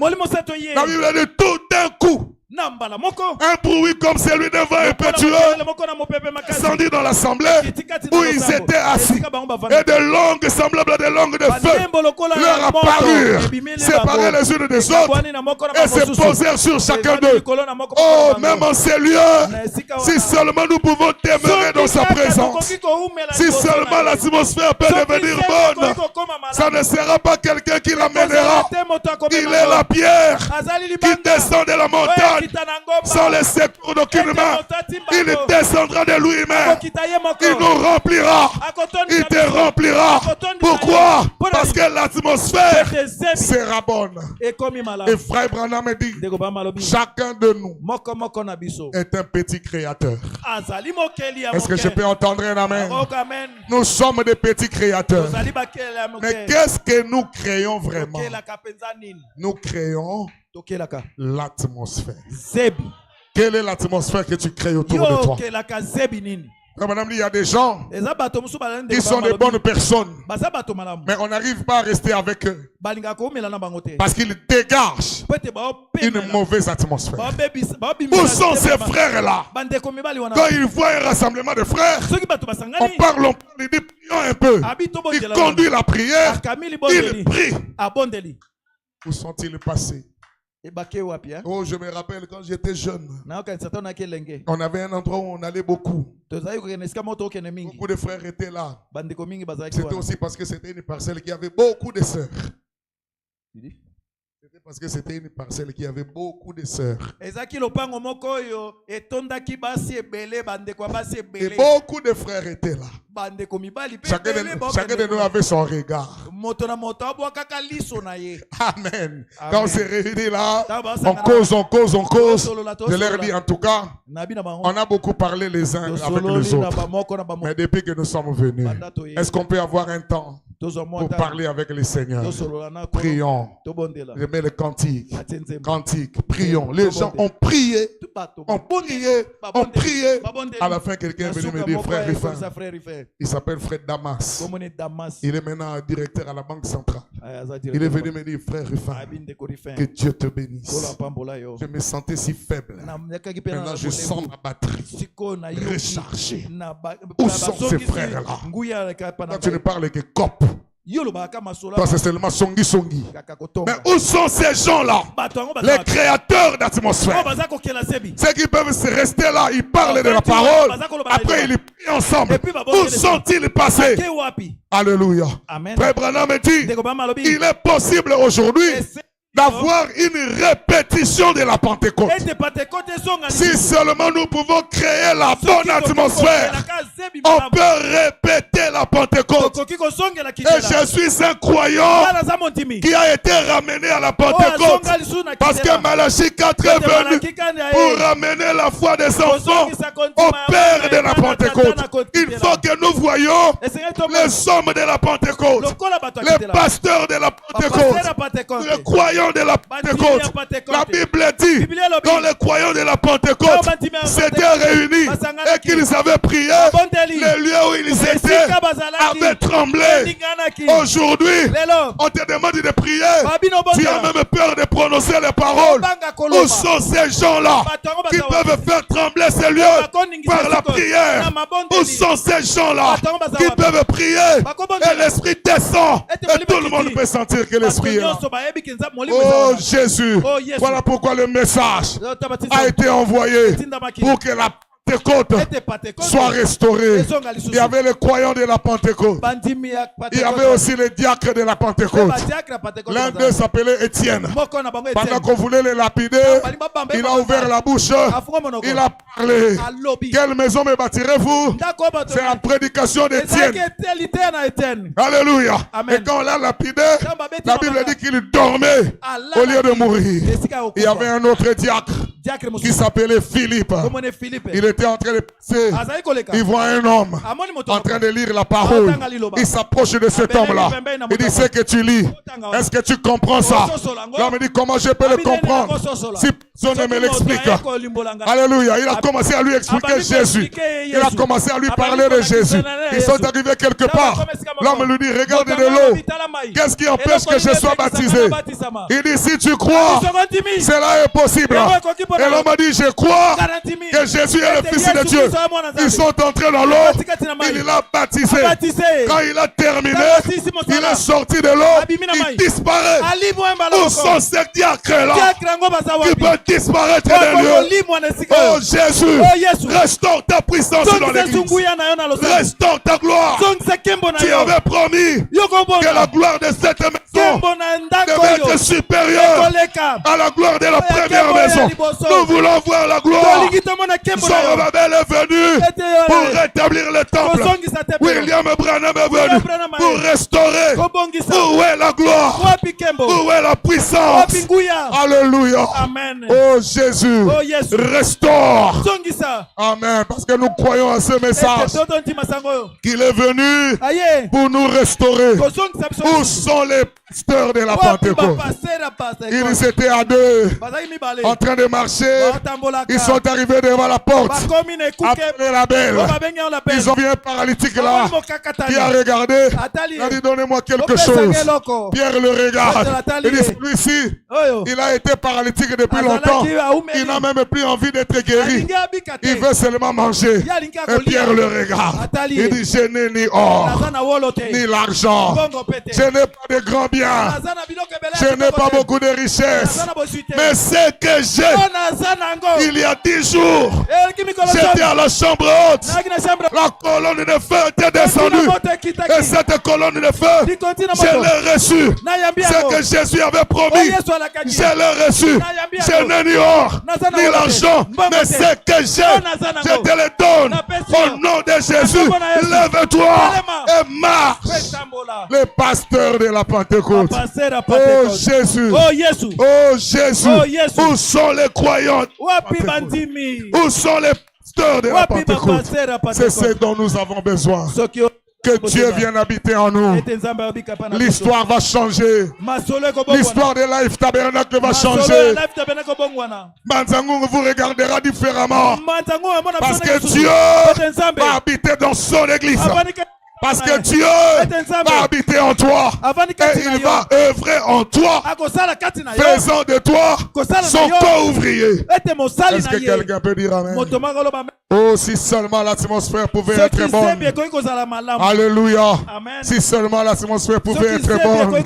La Bible dit tout d'un coup, un bruit comme celui d'un vent impétueux descendit dans l'assemblée où ils étaient assis, et de langues semblables à des langues de feu leur apparurent, séparées les unes des autres, et se posèrent sur chacun d'eux. Oh, même en ces lieux, si seulement nous pouvons demeurer dans sa présence, si seulement l'atmosphère peut devenir bonne, ça ne sera pas quelqu'un qui l'amènera. Il est la pierre qui descend de la montagne sans le secours d'aucune main. Il descendra de lui-même. Il nous remplira. Il te remplira. Pourquoi? Parce que l'atmosphère sera bonne. Et Frère Branham me dit, chacun de nous est un petit créateur. Est-ce que je peux entendre un amen? Nous sommes des petits créateurs. Mais qu'est-ce que nous créons vraiment? Nous créons l'atmosphère. Quelle est l'atmosphère que tu crées autour de toi? Madame, il y a des gens qui sont de bonnes personnes, mais on n'arrive pas à rester avec eux parce qu'ils dégagent une mauvaise atmosphère. Où sont ces frères-là? Quand ils voient un rassemblement de frères, on parle, il dit prions un peu. Il conduit la prière, il prie. Où sont-ils passés? Oh, je me rappelle quand j'étais jeune, on avait un endroit où on allait beaucoup. Beaucoup de frères étaient là. C'était aussi parce que c'était une parcelle qui avait beaucoup de sœurs. C'était parce que c'était une parcelle qui avait beaucoup de sœurs. Et beaucoup de frères étaient là. Chacun de nous avait son regard. Amen. Quand on s'est réunis là, on cause. Je leur dis en tout cas, on a beaucoup parlé les uns avec les autres. Mais depuis que nous sommes venus, est-ce qu'on peut avoir un temps pour parler avec les seigneurs? Prions. Je mets le cantique. Prions. Les gens ont prié. À la fin, quelqu'un est venu me dire, frère Rifin. Il s'appelle Fred Damas. Il est maintenant directeur à la Banque Centrale. Il est venu me dire, frère Rifin, que Dieu te bénisse. Je me sentais si faible. Maintenant, je sens ma batterie rechargée. Où sont ces frères-là? Quand tu ne parles que cop. Toi, c'est seulement songi. Mais où sont ces gens-là? Les créateurs d'atmosphère. Ceux qui peuvent se rester là, ils parlent de la parole. Après, ils prient ensemble. Où sont-ils passés? Alléluia. Frère Branham me dit, il est possible aujourd'hui d'avoir une répétition de la Pentecôte. Si seulement nous pouvons créer la bonne atmosphère, on peut répéter la Pentecôte. Et je suis un croyant qui a été ramené à la Pentecôte parce que Malachie 4 est venu pour ramener la foi des enfants au Père de la Pentecôte. Il faut que nous voyions les hommes de la Pentecôte, les pasteurs de la Pentecôte, les croyants de la Pentecôte. La Bible dit, quand les croyants de la Pentecôte s'étaient réunis et qu'ils avaient prié, les lieux où ils étaient avaient tremblé. Aujourd'hui, on te demande de prier. Tu as même peur de prononcer les paroles. Où sont ces gens-là qui peuvent faire trembler ces lieux par la prière? Où sont ces gens-là qui peuvent prier et l'Esprit descend et tout le monde peut sentir que l'Esprit est là? Oh Jésus, voilà pourquoi le message a été envoyé pour que la Pentecôte soit restaurée. Il y avait les croyants de la Pentecôte. Il y avait aussi les diacres de la Pentecôte. L'un d'eux s'appelait Étienne. Pendant qu'on voulait les lapider, il a ouvert la bouche. Il a parlé. Quelle maison me bâtirez-vous? C'est la prédication d'Étienne. Alléluia. Et quand on l'a lapidé, la Bible dit qu'il dormait au lieu de mourir. Il y avait un autre diacre qui s'appelait Philippe. Il était en train de passer. Il voit un homme en train de lire la parole. Il s'approche de cet homme-là. Il dit, c'est que tu lis. Est-ce que tu comprends ça? L'homme dit, comment je peux le comprendre si personne ne me l'explique? Alléluia. Il a commencé à lui expliquer Jésus. Il a commencé à lui parler de Jésus. Ils sont arrivés quelque part. L'homme lui dit, regarde de l'eau. Qu'est-ce qui empêche que je sois baptisé? Il dit, si tu crois, cela est possible. Et l'homme a dit, je crois que Jésus est le Fils de Dieu. Ils sont entrés dans l'eau. Il l'a baptisé. Quand il a terminé, il est sorti de l'eau. Il disparaît. Où sont ces diacres-là qui peuvent disparaître des lieux? Oh Jésus, restaure ta puissance dans l'église. Restaure ta gloire. Tu avais promis que la gloire de cette maison devait être supérieure à la gloire de la première maison. Nous voulons voir la gloire. Zorobabel est venu pour rétablir le temple. William Branham est venu pour restaurer. Où est la gloire? Où est la puissance? Alléluia. Oh Jésus, restaure. Amen. Parce que nous croyons à ce message qu'il est venu pour nous restaurer. Où sont les pasteurs de la Pentecôte? Ils étaient à deux en train de marcher. Ils sont arrivés devant la porte. Après la belle, ils ont vu un paralytique là qui a regardé. Il a dit, donnez-moi quelque chose. Pierre le regarde. Il dit, celui-ci, il a été paralytique depuis longtemps. Il n'a même plus envie d'être guéri. Il veut seulement manger. Et Pierre le regarde. Il dit, je n'ai ni or, ni l'argent. Je n'ai pas de grands biens. Je n'ai pas beaucoup de richesses. Mais ce que j'ai, il y a 10 jours, j'étais à la chambre haute. La colonne de feu était descendue. Et cette colonne de feu, je l'ai reçue. Ce que Jésus avait promis, je l'ai reçu. Je n'ai ni or, ni l'argent. Mais ce que j'ai, je te le donne. Au nom de Jésus, lève-toi et marche. Les pasteurs de la Pentecôte. Oh Jésus. Oh Jésus. Où sont les croyants? Où sont les pasteurs de la Pentecôte? C'est ce dont nous avons besoin. Que Dieu vienne habiter en nous. L'histoire va changer. L'histoire de Life Tabernacle va changer. Manzangoum vous regardera différemment. Parce que Dieu va habiter dans son église. Parce que Dieu va habiter en toi. Et il va œuvrer en toi. Faisant de toi son co-ouvrier. Est-ce que quelqu'un peut dire amen? Oh, si seulement l'atmosphère pouvait être bonne. Alléluia. Si seulement l'atmosphère pouvait être bonne.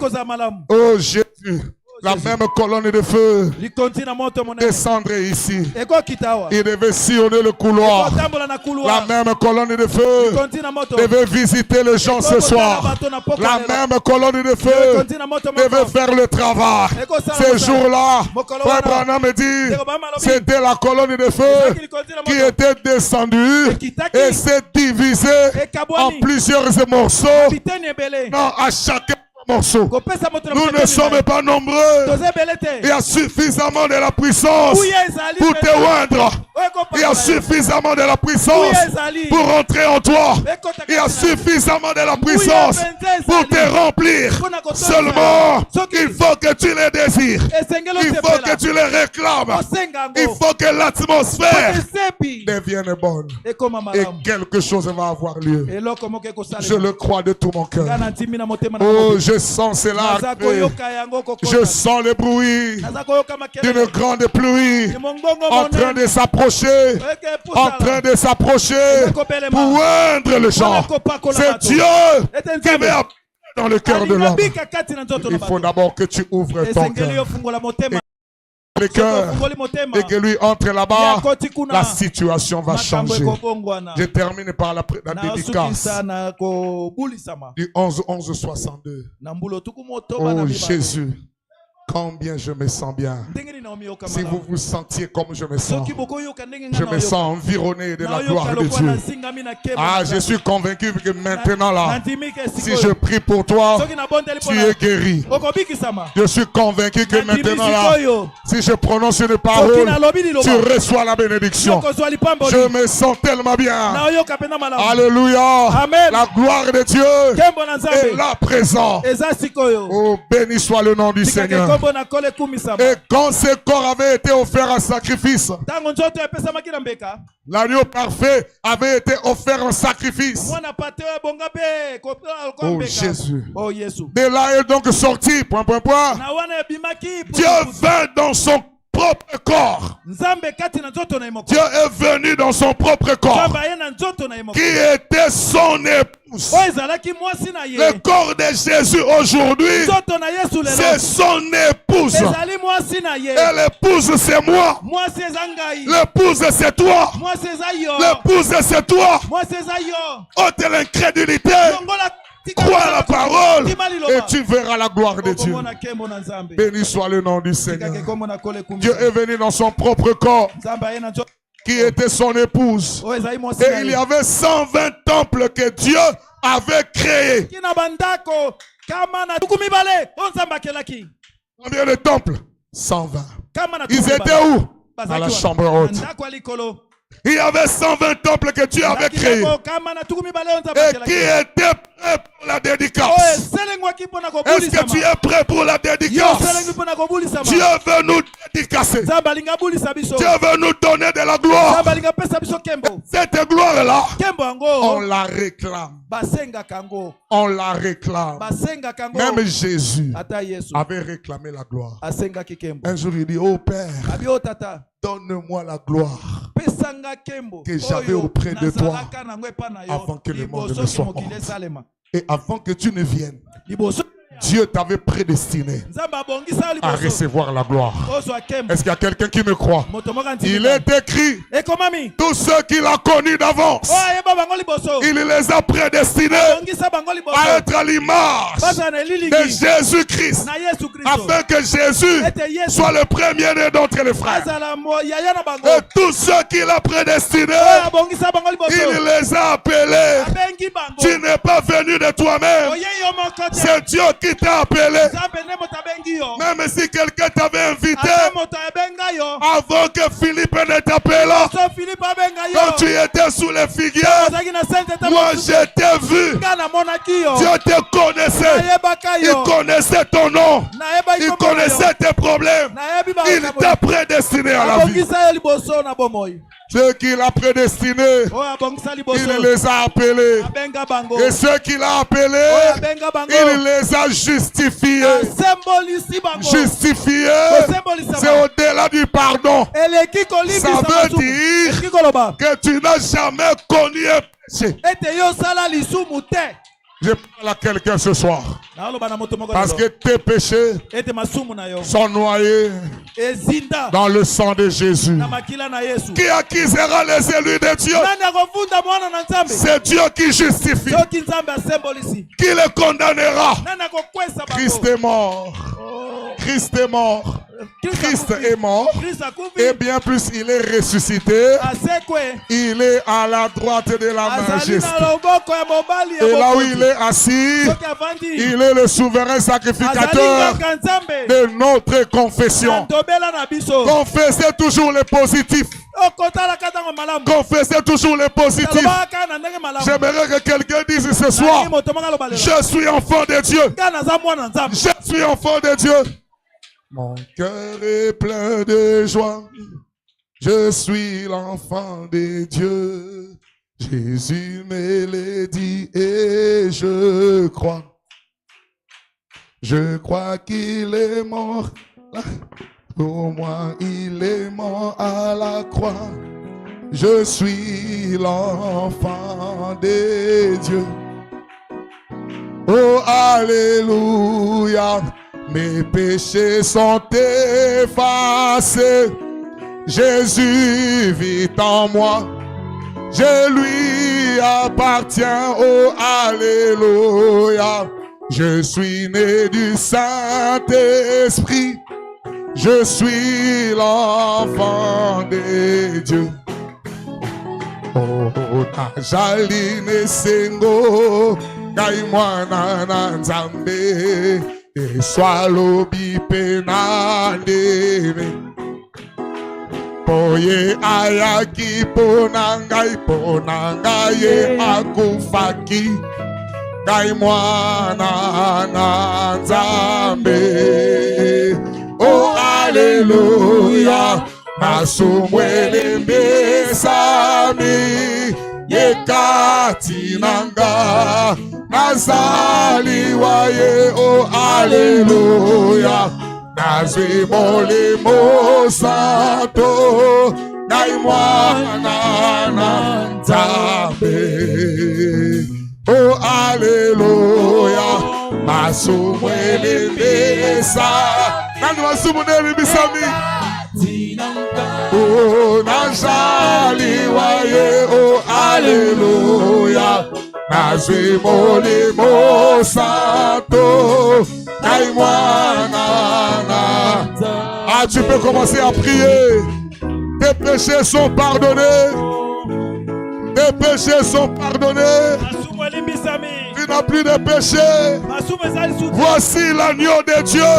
Oh Jésus. La même colonne de feu descendrait ici. Il devait sillonner le couloir. La même colonne de feu devait visiter les gens ce soir. La même colonne de feu devait faire le travail. Ce jour-là, Frère Branham me dit, c'était la colonne de feu qui était descendue et s'est divisée en plusieurs morceaux. Non, à chacun morceau. Nous ne sommes pas nombreux. Il y a suffisamment de la puissance pour te oindre. Il y a suffisamment de la puissance pour rentrer en toi. Il y a suffisamment de la puissance pour te remplir. Seulement, il faut que tu les désires. Il faut que tu les réclames. Il faut que l'atmosphère devienne bonne. Et quelque chose va avoir lieu. Je le crois de tout mon cœur. Oh, je sens cela. Je sens le bruit d'une grande pluie en train de s'approcher. En train de s'approcher pour oindre le champ. C'est Dieu qui met dans le cœur de l'homme. Il faut d'abord que tu ouvres ton cœur. Le cœur et que lui entre là-bas, la situation va changer. Je termine par la dédicace du 11-11-62. Oh Jésus, Combien je me sens bien. Si vous vous sentiez comme je me sens environné de la gloire de Dieu. Ah, je suis convaincu que maintenant là, si je prie pour toi, tu es guéri. Je suis convaincu que maintenant là, si je prononce une parole, tu reçois la bénédiction. Je me sens tellement bien. Alléluia. La gloire de Dieu est là présent. Oh, béni soit le nom du Seigneur. Et quand ce corps avait été offert en sacrifice, l'agneau parfait avait été offert en sacrifice. Oh Jésus. De là est donc sorti, Dieu vint dans son propre corps. Dieu est venu dans son propre corps, qui était son épouse. Le corps de Jésus aujourd'hui, c'est son épouse. Et l'épouse, c'est moi. L'épouse, c'est toi. L'épouse, c'est toi. Ôte l'incrédulité. Crois à la parole et tu verras la gloire de Dieu. Béni soit le nom du Seigneur. Dieu est venu dans son propre corps, qui était son épouse. Et il y avait 120 temples que Dieu avait créés. Combien de temples? 120. Ils étaient où? À la chambre haute. Il y avait 120 temples que Dieu avait créés et qui étaient prêts pour la dédicace. Est-ce que tu es prêt pour la dédicace? Dieu veut nous dédicacer. Dieu veut nous donner de la gloire. Cette gloire-là, on la réclame. On la réclame. Même Jésus avait réclamé la gloire. Un jour il dit, oh Père, donne-moi la gloire que j'avais auprès de toi avant que le monde ne soit mort. Et avant que tu ne viennes, Dieu t'avait prédestiné à recevoir la gloire. Est-ce qu'il y a quelqu'un qui me croit? Il est écrit, tous ceux qu'il a connus d'avance, il les a prédestinés à être à l'image de Jésus-Christ, afin que Jésus soit le premier-né d'entre les frères. Et tous ceux qu'il a prédestinés, il les a appelés. Tu n'es pas venu de toi-même, c'est Dieu qui t'a appelé. Même si quelqu'un t'avait invité avant que Philippe ne t'appelle, quand tu étais sous les figuiers, moi je t'ai vu. Dieu te connaissait. Il connaissait ton nom. Il connaissait tes problèmes. Il t'a prédestiné à la vie. Ceux qu'il a prédestinés, il les a appelés. Et ceux qu'il a appelés, il les a justifiés. Justifiés, c'est au-delà du pardon. Ça veut dire que tu n'as jamais connu un péché. Je parle à quelqu'un ce soir. Parce que tes péchés sont noyés dans le sang de Jésus. Qui accusera les élus de Dieu? C'est Dieu qui justifie. Qui les condamnera? Christ est mort. Christ est mort. Christ est mort. Et bien plus, il est ressuscité. Il est à la droite de la majesté. Et là où il est assis, il est le souverain sacrificateur de notre confession. Confessez toujours le positif. Confessez toujours le positif. J'aimerais que quelqu'un dise ce soir, je suis enfant de Dieu. Je suis enfant de Dieu. Mon cœur est plein de joie. Je suis l'enfant de Dieu. Jésus me l'a dit et je crois. Je crois qu'il est mort. Pour moi, il est mort à la croix. Je suis l'enfant de Dieu. Oh, alléluia. Mes péchés sont effacés. Jésus vit en moi. Je lui appartiens. Oh, alléluia. Je suis né du Saint-Esprit. Je suis l'enfant de Dieu. Oh, najali nesengo ngai mwana na Nzambe eswalobi pe na ndebe poye ayaki pona ngai ye akufaki ngai mwana na Nzambe. Oh Alléluia, masumwele mbesami yekati nanga nazaliwa ye. Oh Alléluia, nazwi molimo santo ngai mwana na Nzambe. Oh Alléluia, masumwele mbesami. Nani masumwele mbesami? Oh, nazaliwa ye. Oh Alléluia, nazwi molimo santo ngai mwana na. Ah, tu peux commencer à prier. Tes péchés sont pardonnés. Tes péchés sont pardonnés. Tu n'as plus de péché. Voici l'agneau de Dieu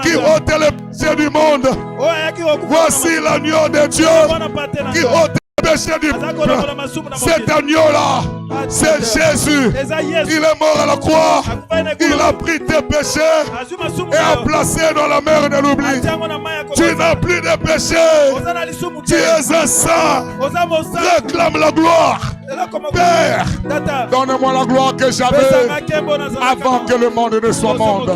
qui ôte les péchés du monde. Voici l'agneau de Dieu qui ôte les péchés du monde. Cet agneau-là, c'est Jésus. Il est mort à la croix. Il a pris tes péchés et a placé dans la mer de l'oubli. Tu n'as plus de péché. Tu es un saint. Réclame la gloire. Père, donne-moi la gloire que j'avais avant que le monde ne soit monde.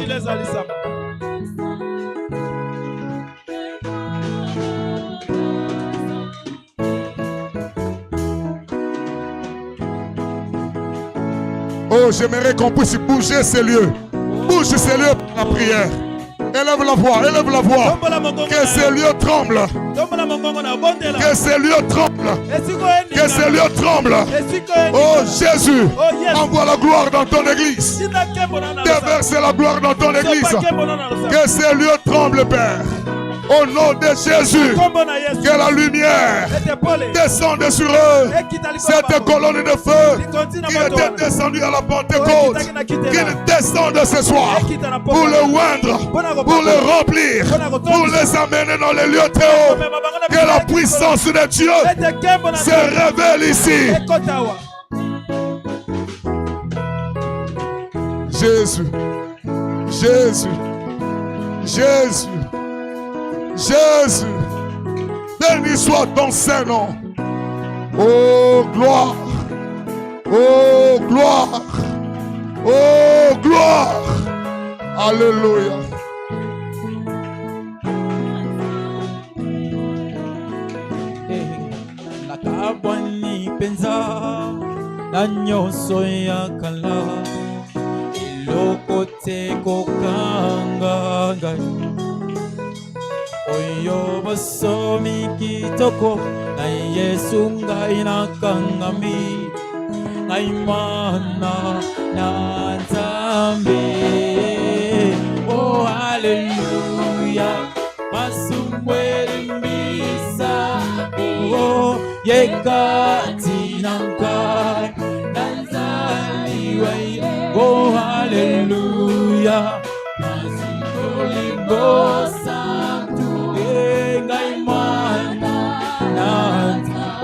Oh, j'aimerais qu'on puisse bouger ces lieux. Bouge ces lieux pour la prière. Élève la voix, élève la voix. Que ces lieux tremblent. Que ces lieux tremblent. Que ces lieux tremblent. Oh Jésus, envoie la gloire dans ton église. Déverse la gloire dans ton église. Que ces lieux tremblent, Père. Au nom de Jésus, que la lumière descende sur eux. Cette colonne de feu qui était descendue à la Pentecôte, qu'ils descendent ce soir pour le oindre, pour le remplir, pour les amener dans les lieux très hauts. Que la puissance de Dieu se révèle ici. Jésus, Jésus, Jésus. Jésus, béni soit ton Saint-Nom. Oh gloire, oh gloire, oh gloire. Alléluia. Nakabwani penza nanyoso yakala ilokote kokanga oyo basomi kitoko na Yesu ngai nakangami ngai mwana na Nzambe. Oh hallelujah, masumwele mbisa. Oh yekati nangai nanzaliwa. Oh hallelujah, masumwele mbisa.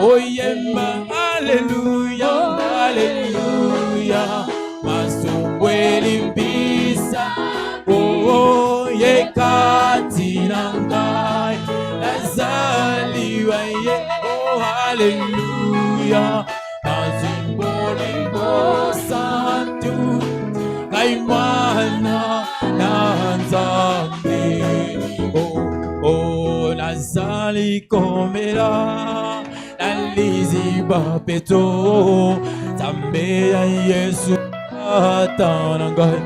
Oh yemba, hallelujah, hallelujah, masumwele mbisa. Oh yekati nangai nazaliwa ye. Oh hallelujah, masumwele mbisa tu ngai mwana na Nzambe. Oh nazali komela naliziba peto Nzambe ya Yesu atana ngai.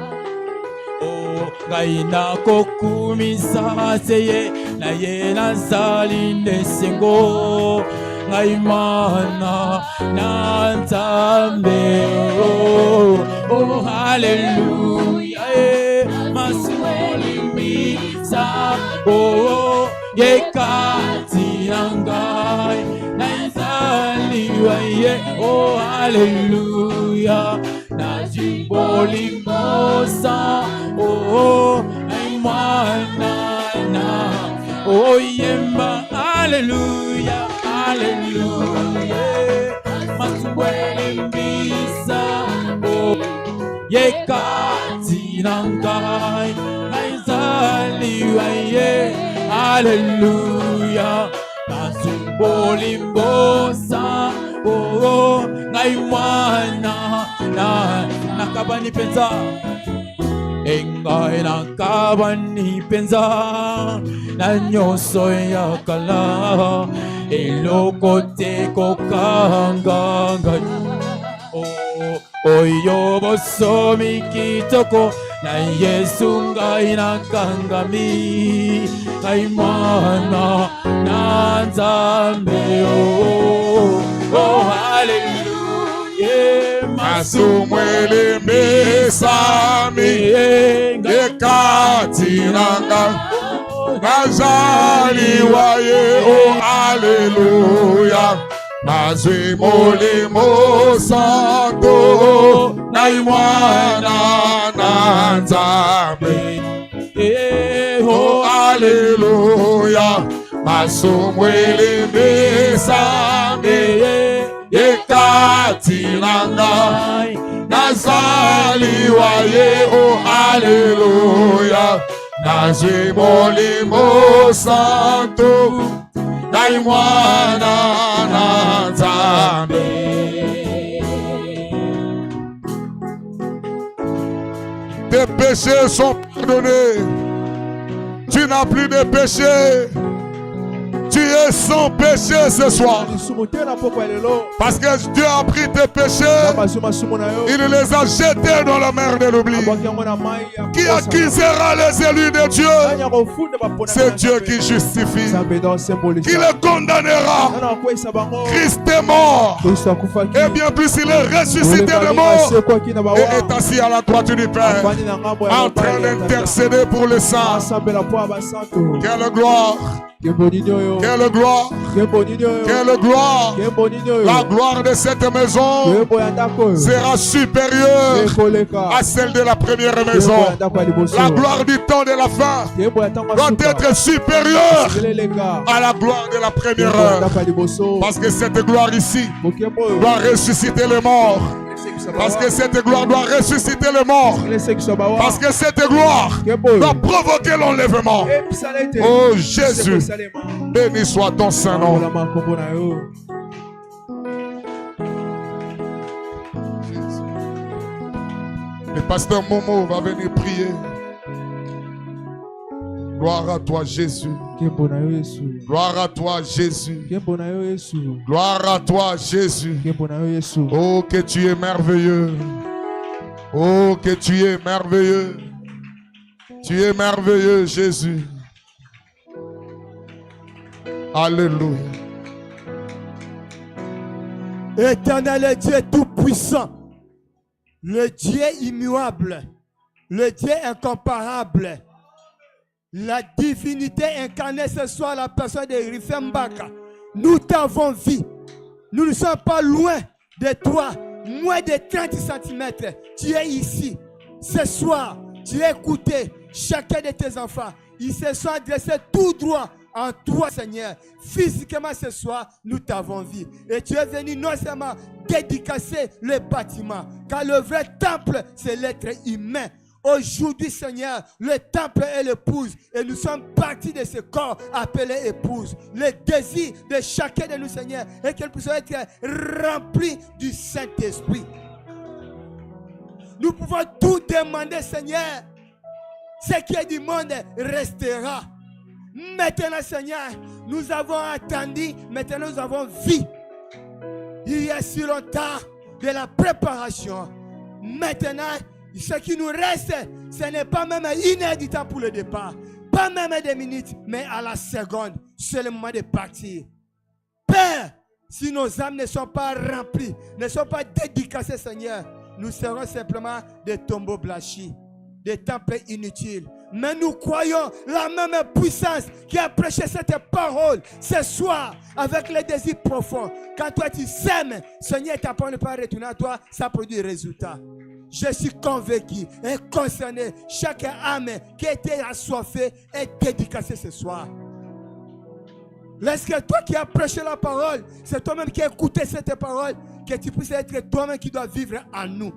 Oh ngai nakokumisa seye na ye nazali nesengo ngai mwana na Nzambe. Oh hallelujah, Oh, yekati nangai naizaliwa ye. Oh, hallelujah. Najimboli mosa. Oh, naimwana. Oh, yemba. Hallelujah. Hallelujah. Maswele mbisa. Oh, yekati nangai naizaliwa ye. Hallelujah. Nasumboli mbosa. Oh, naimwana. Nakabani penza. Engai nakabani penza. Nanyoso yakala. Eloko te kokanga. Oyo bosomi kitoko na Yesu ngai nakangami kaimana na Nzambe. Oh, hallelujah. Masumwele mesami ekati nanga nazaliwa ye. Oh, hallelujah. Nazwi molimo santo naimwana na Nzambe. Oh, hallelujah. Masumwele mesami ekati nanga nazaliwa ye. Oh, hallelujah. Nazwi molimo santo naimwana na Nzambe. Tes péchés sont pardonnés. Tu n'as plus de péché. Tu es sans péché ce soir. Parce que Dieu a pris tes péchés. Il les a jetés dans la mer de l'oubli. Qui accusera les élus de Dieu? C'est Dieu qui justifie. Qui les condamnera? Christ est mort. Et bien plus, il est ressuscité de mort et est assis à la droite du Père en train d'intercéder pour les saints. Quelle gloire! Quelle gloire! Quelle gloire! La gloire de cette maison sera supérieure à celle de la première maison. La gloire du temps de la fin doit être supérieure à la gloire de la première heure. Parce que cette gloire ici doit ressusciter les morts. Parce que cette gloire doit ressusciter les morts. Parce que cette gloire doit provoquer l'enlèvement. Oh Jésus, béni soit ton saint nom. Le pasteur Momo va venir prier. Gloire à toi Jésus. Gloire à toi Jésus. Gloire à toi Jésus. Oh que tu es merveilleux. Oh que tu es merveilleux. Tu es merveilleux Jésus. Alléluia. Éternel Dieu tout-puissant, le Dieu immuable, le Dieu incomparable, la divinité incarnée ce soir, la personne de Rifembaka. Nous t'avons vu. Nous ne sommes pas loin de toi, moins de 30 cm. Tu es ici. Ce soir, tu as écouté chacun de tes enfants. Ils se sont adressés tout droit en toi, Seigneur. Physiquement ce soir, nous t'avons vu. Et tu es venu non seulement dédicacer le bâtiment, car le vrai temple, c'est l'être humain. Aujourd'hui, Seigneur, le temple est l'épouse et nous sommes partis de ce corps appelé épouse. Le désir de chacun de nous, Seigneur, est qu'elle puisse être remplie du Saint-Esprit. Nous pouvons tout demander, Seigneur. Ce qui est du monde restera. Maintenant, Seigneur, nous avons attendu, maintenant nous avons vu. Il y a si longtemps de la préparation. Maintenant, ce qui nous reste, ce n'est pas même une heure du temps pour le départ. Pas même des minutes, mais à la seconde, c'est le moment de partir. Père, si nos âmes ne sont pas remplies, ne sont pas dédicacées, Seigneur, nous serons simplement des tombeaux blanchis, des temples inutiles. Mais nous croyons la même puissance qui a prêché cette parole ce soir avec les désirs profonds. Quand toi tu sèmes, Seigneur, ta parole ne peut pas retourner à toi, ça produit résultat. Je suis convaincu et concerné. Chaque âme qui a été assoiffée est dédicacée ce soir. Lorsque toi qui as prêché la parole, c'est toi-même qui as écouté cette parole, que tu puisses être toi-même qui dois vivre en nous.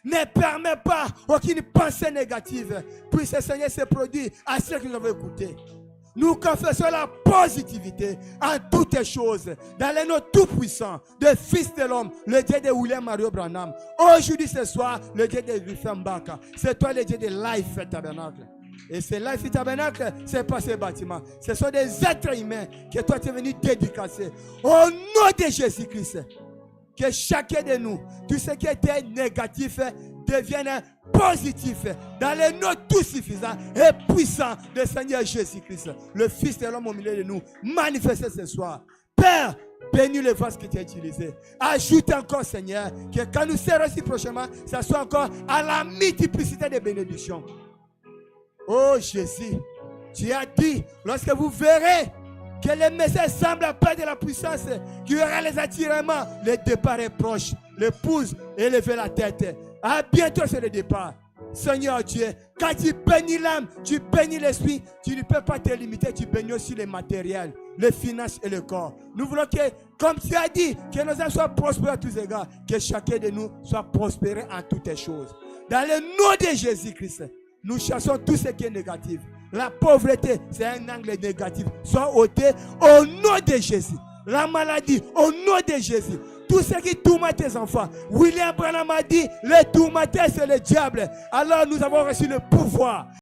Ne permets pas aucune pensée négative puisse le Seigneur se produire à ceux qui nous avons écoutés. Nous confessons la positivité en toutes choses dans les noms tout-puissants de Fils de l'homme, le Dieu de William Mario Branham. Aujourd'hui, ce soir, le Dieu de Wilfem Baka. C'est toi le Dieu de Life Tabernacle. Et ce Life Tabernacle, ce n'est pas ce bâtiment. Ce sont des êtres humains que toi tu es venu dédicacer. Au nom de Jésus-Christ, que chacun de nous, tout ce qui était négatif, devienne positif dans les noms tout suffisants et puissants du Seigneur Jésus-Christ, le Fils de l'homme au milieu de nous, manifesté ce soir. Père, bénis le vase que tu as utilisé. Ajoute encore, Seigneur, que quand nous serons ici prochainement, ça soit encore à la multiplicité des bénédictions. Oh Jésus, tu as dit, lorsque vous verrez que les messieurs semblent perdre la puissance, qu'il y aura les attirements, le départ est proche. L'épouse élève la tête. À bientôt c'est le départ. Seigneur Dieu, quand tu bénis l'âme, tu bénis l'esprit, tu ne peux pas te limiter, tu bénis aussi les matériels, les finances et le corps. Nous voulons que, comme tu as dit, que nos âmes soient prospères à tous égards, que chacun de nous soit prospéré en toutes choses. Dans le nom de Jésus-Christ, nous chassons tout ce qui est négatif. La pauvreté, c'est un angle négatif. Soit ôté au nom de Jésus. La maladie, au nom de Jésus. Tout ce qui tourmente tes enfants. William Branham a dit, le tourmenteur c'est le diable. Alors nous avons reçu le pouvoir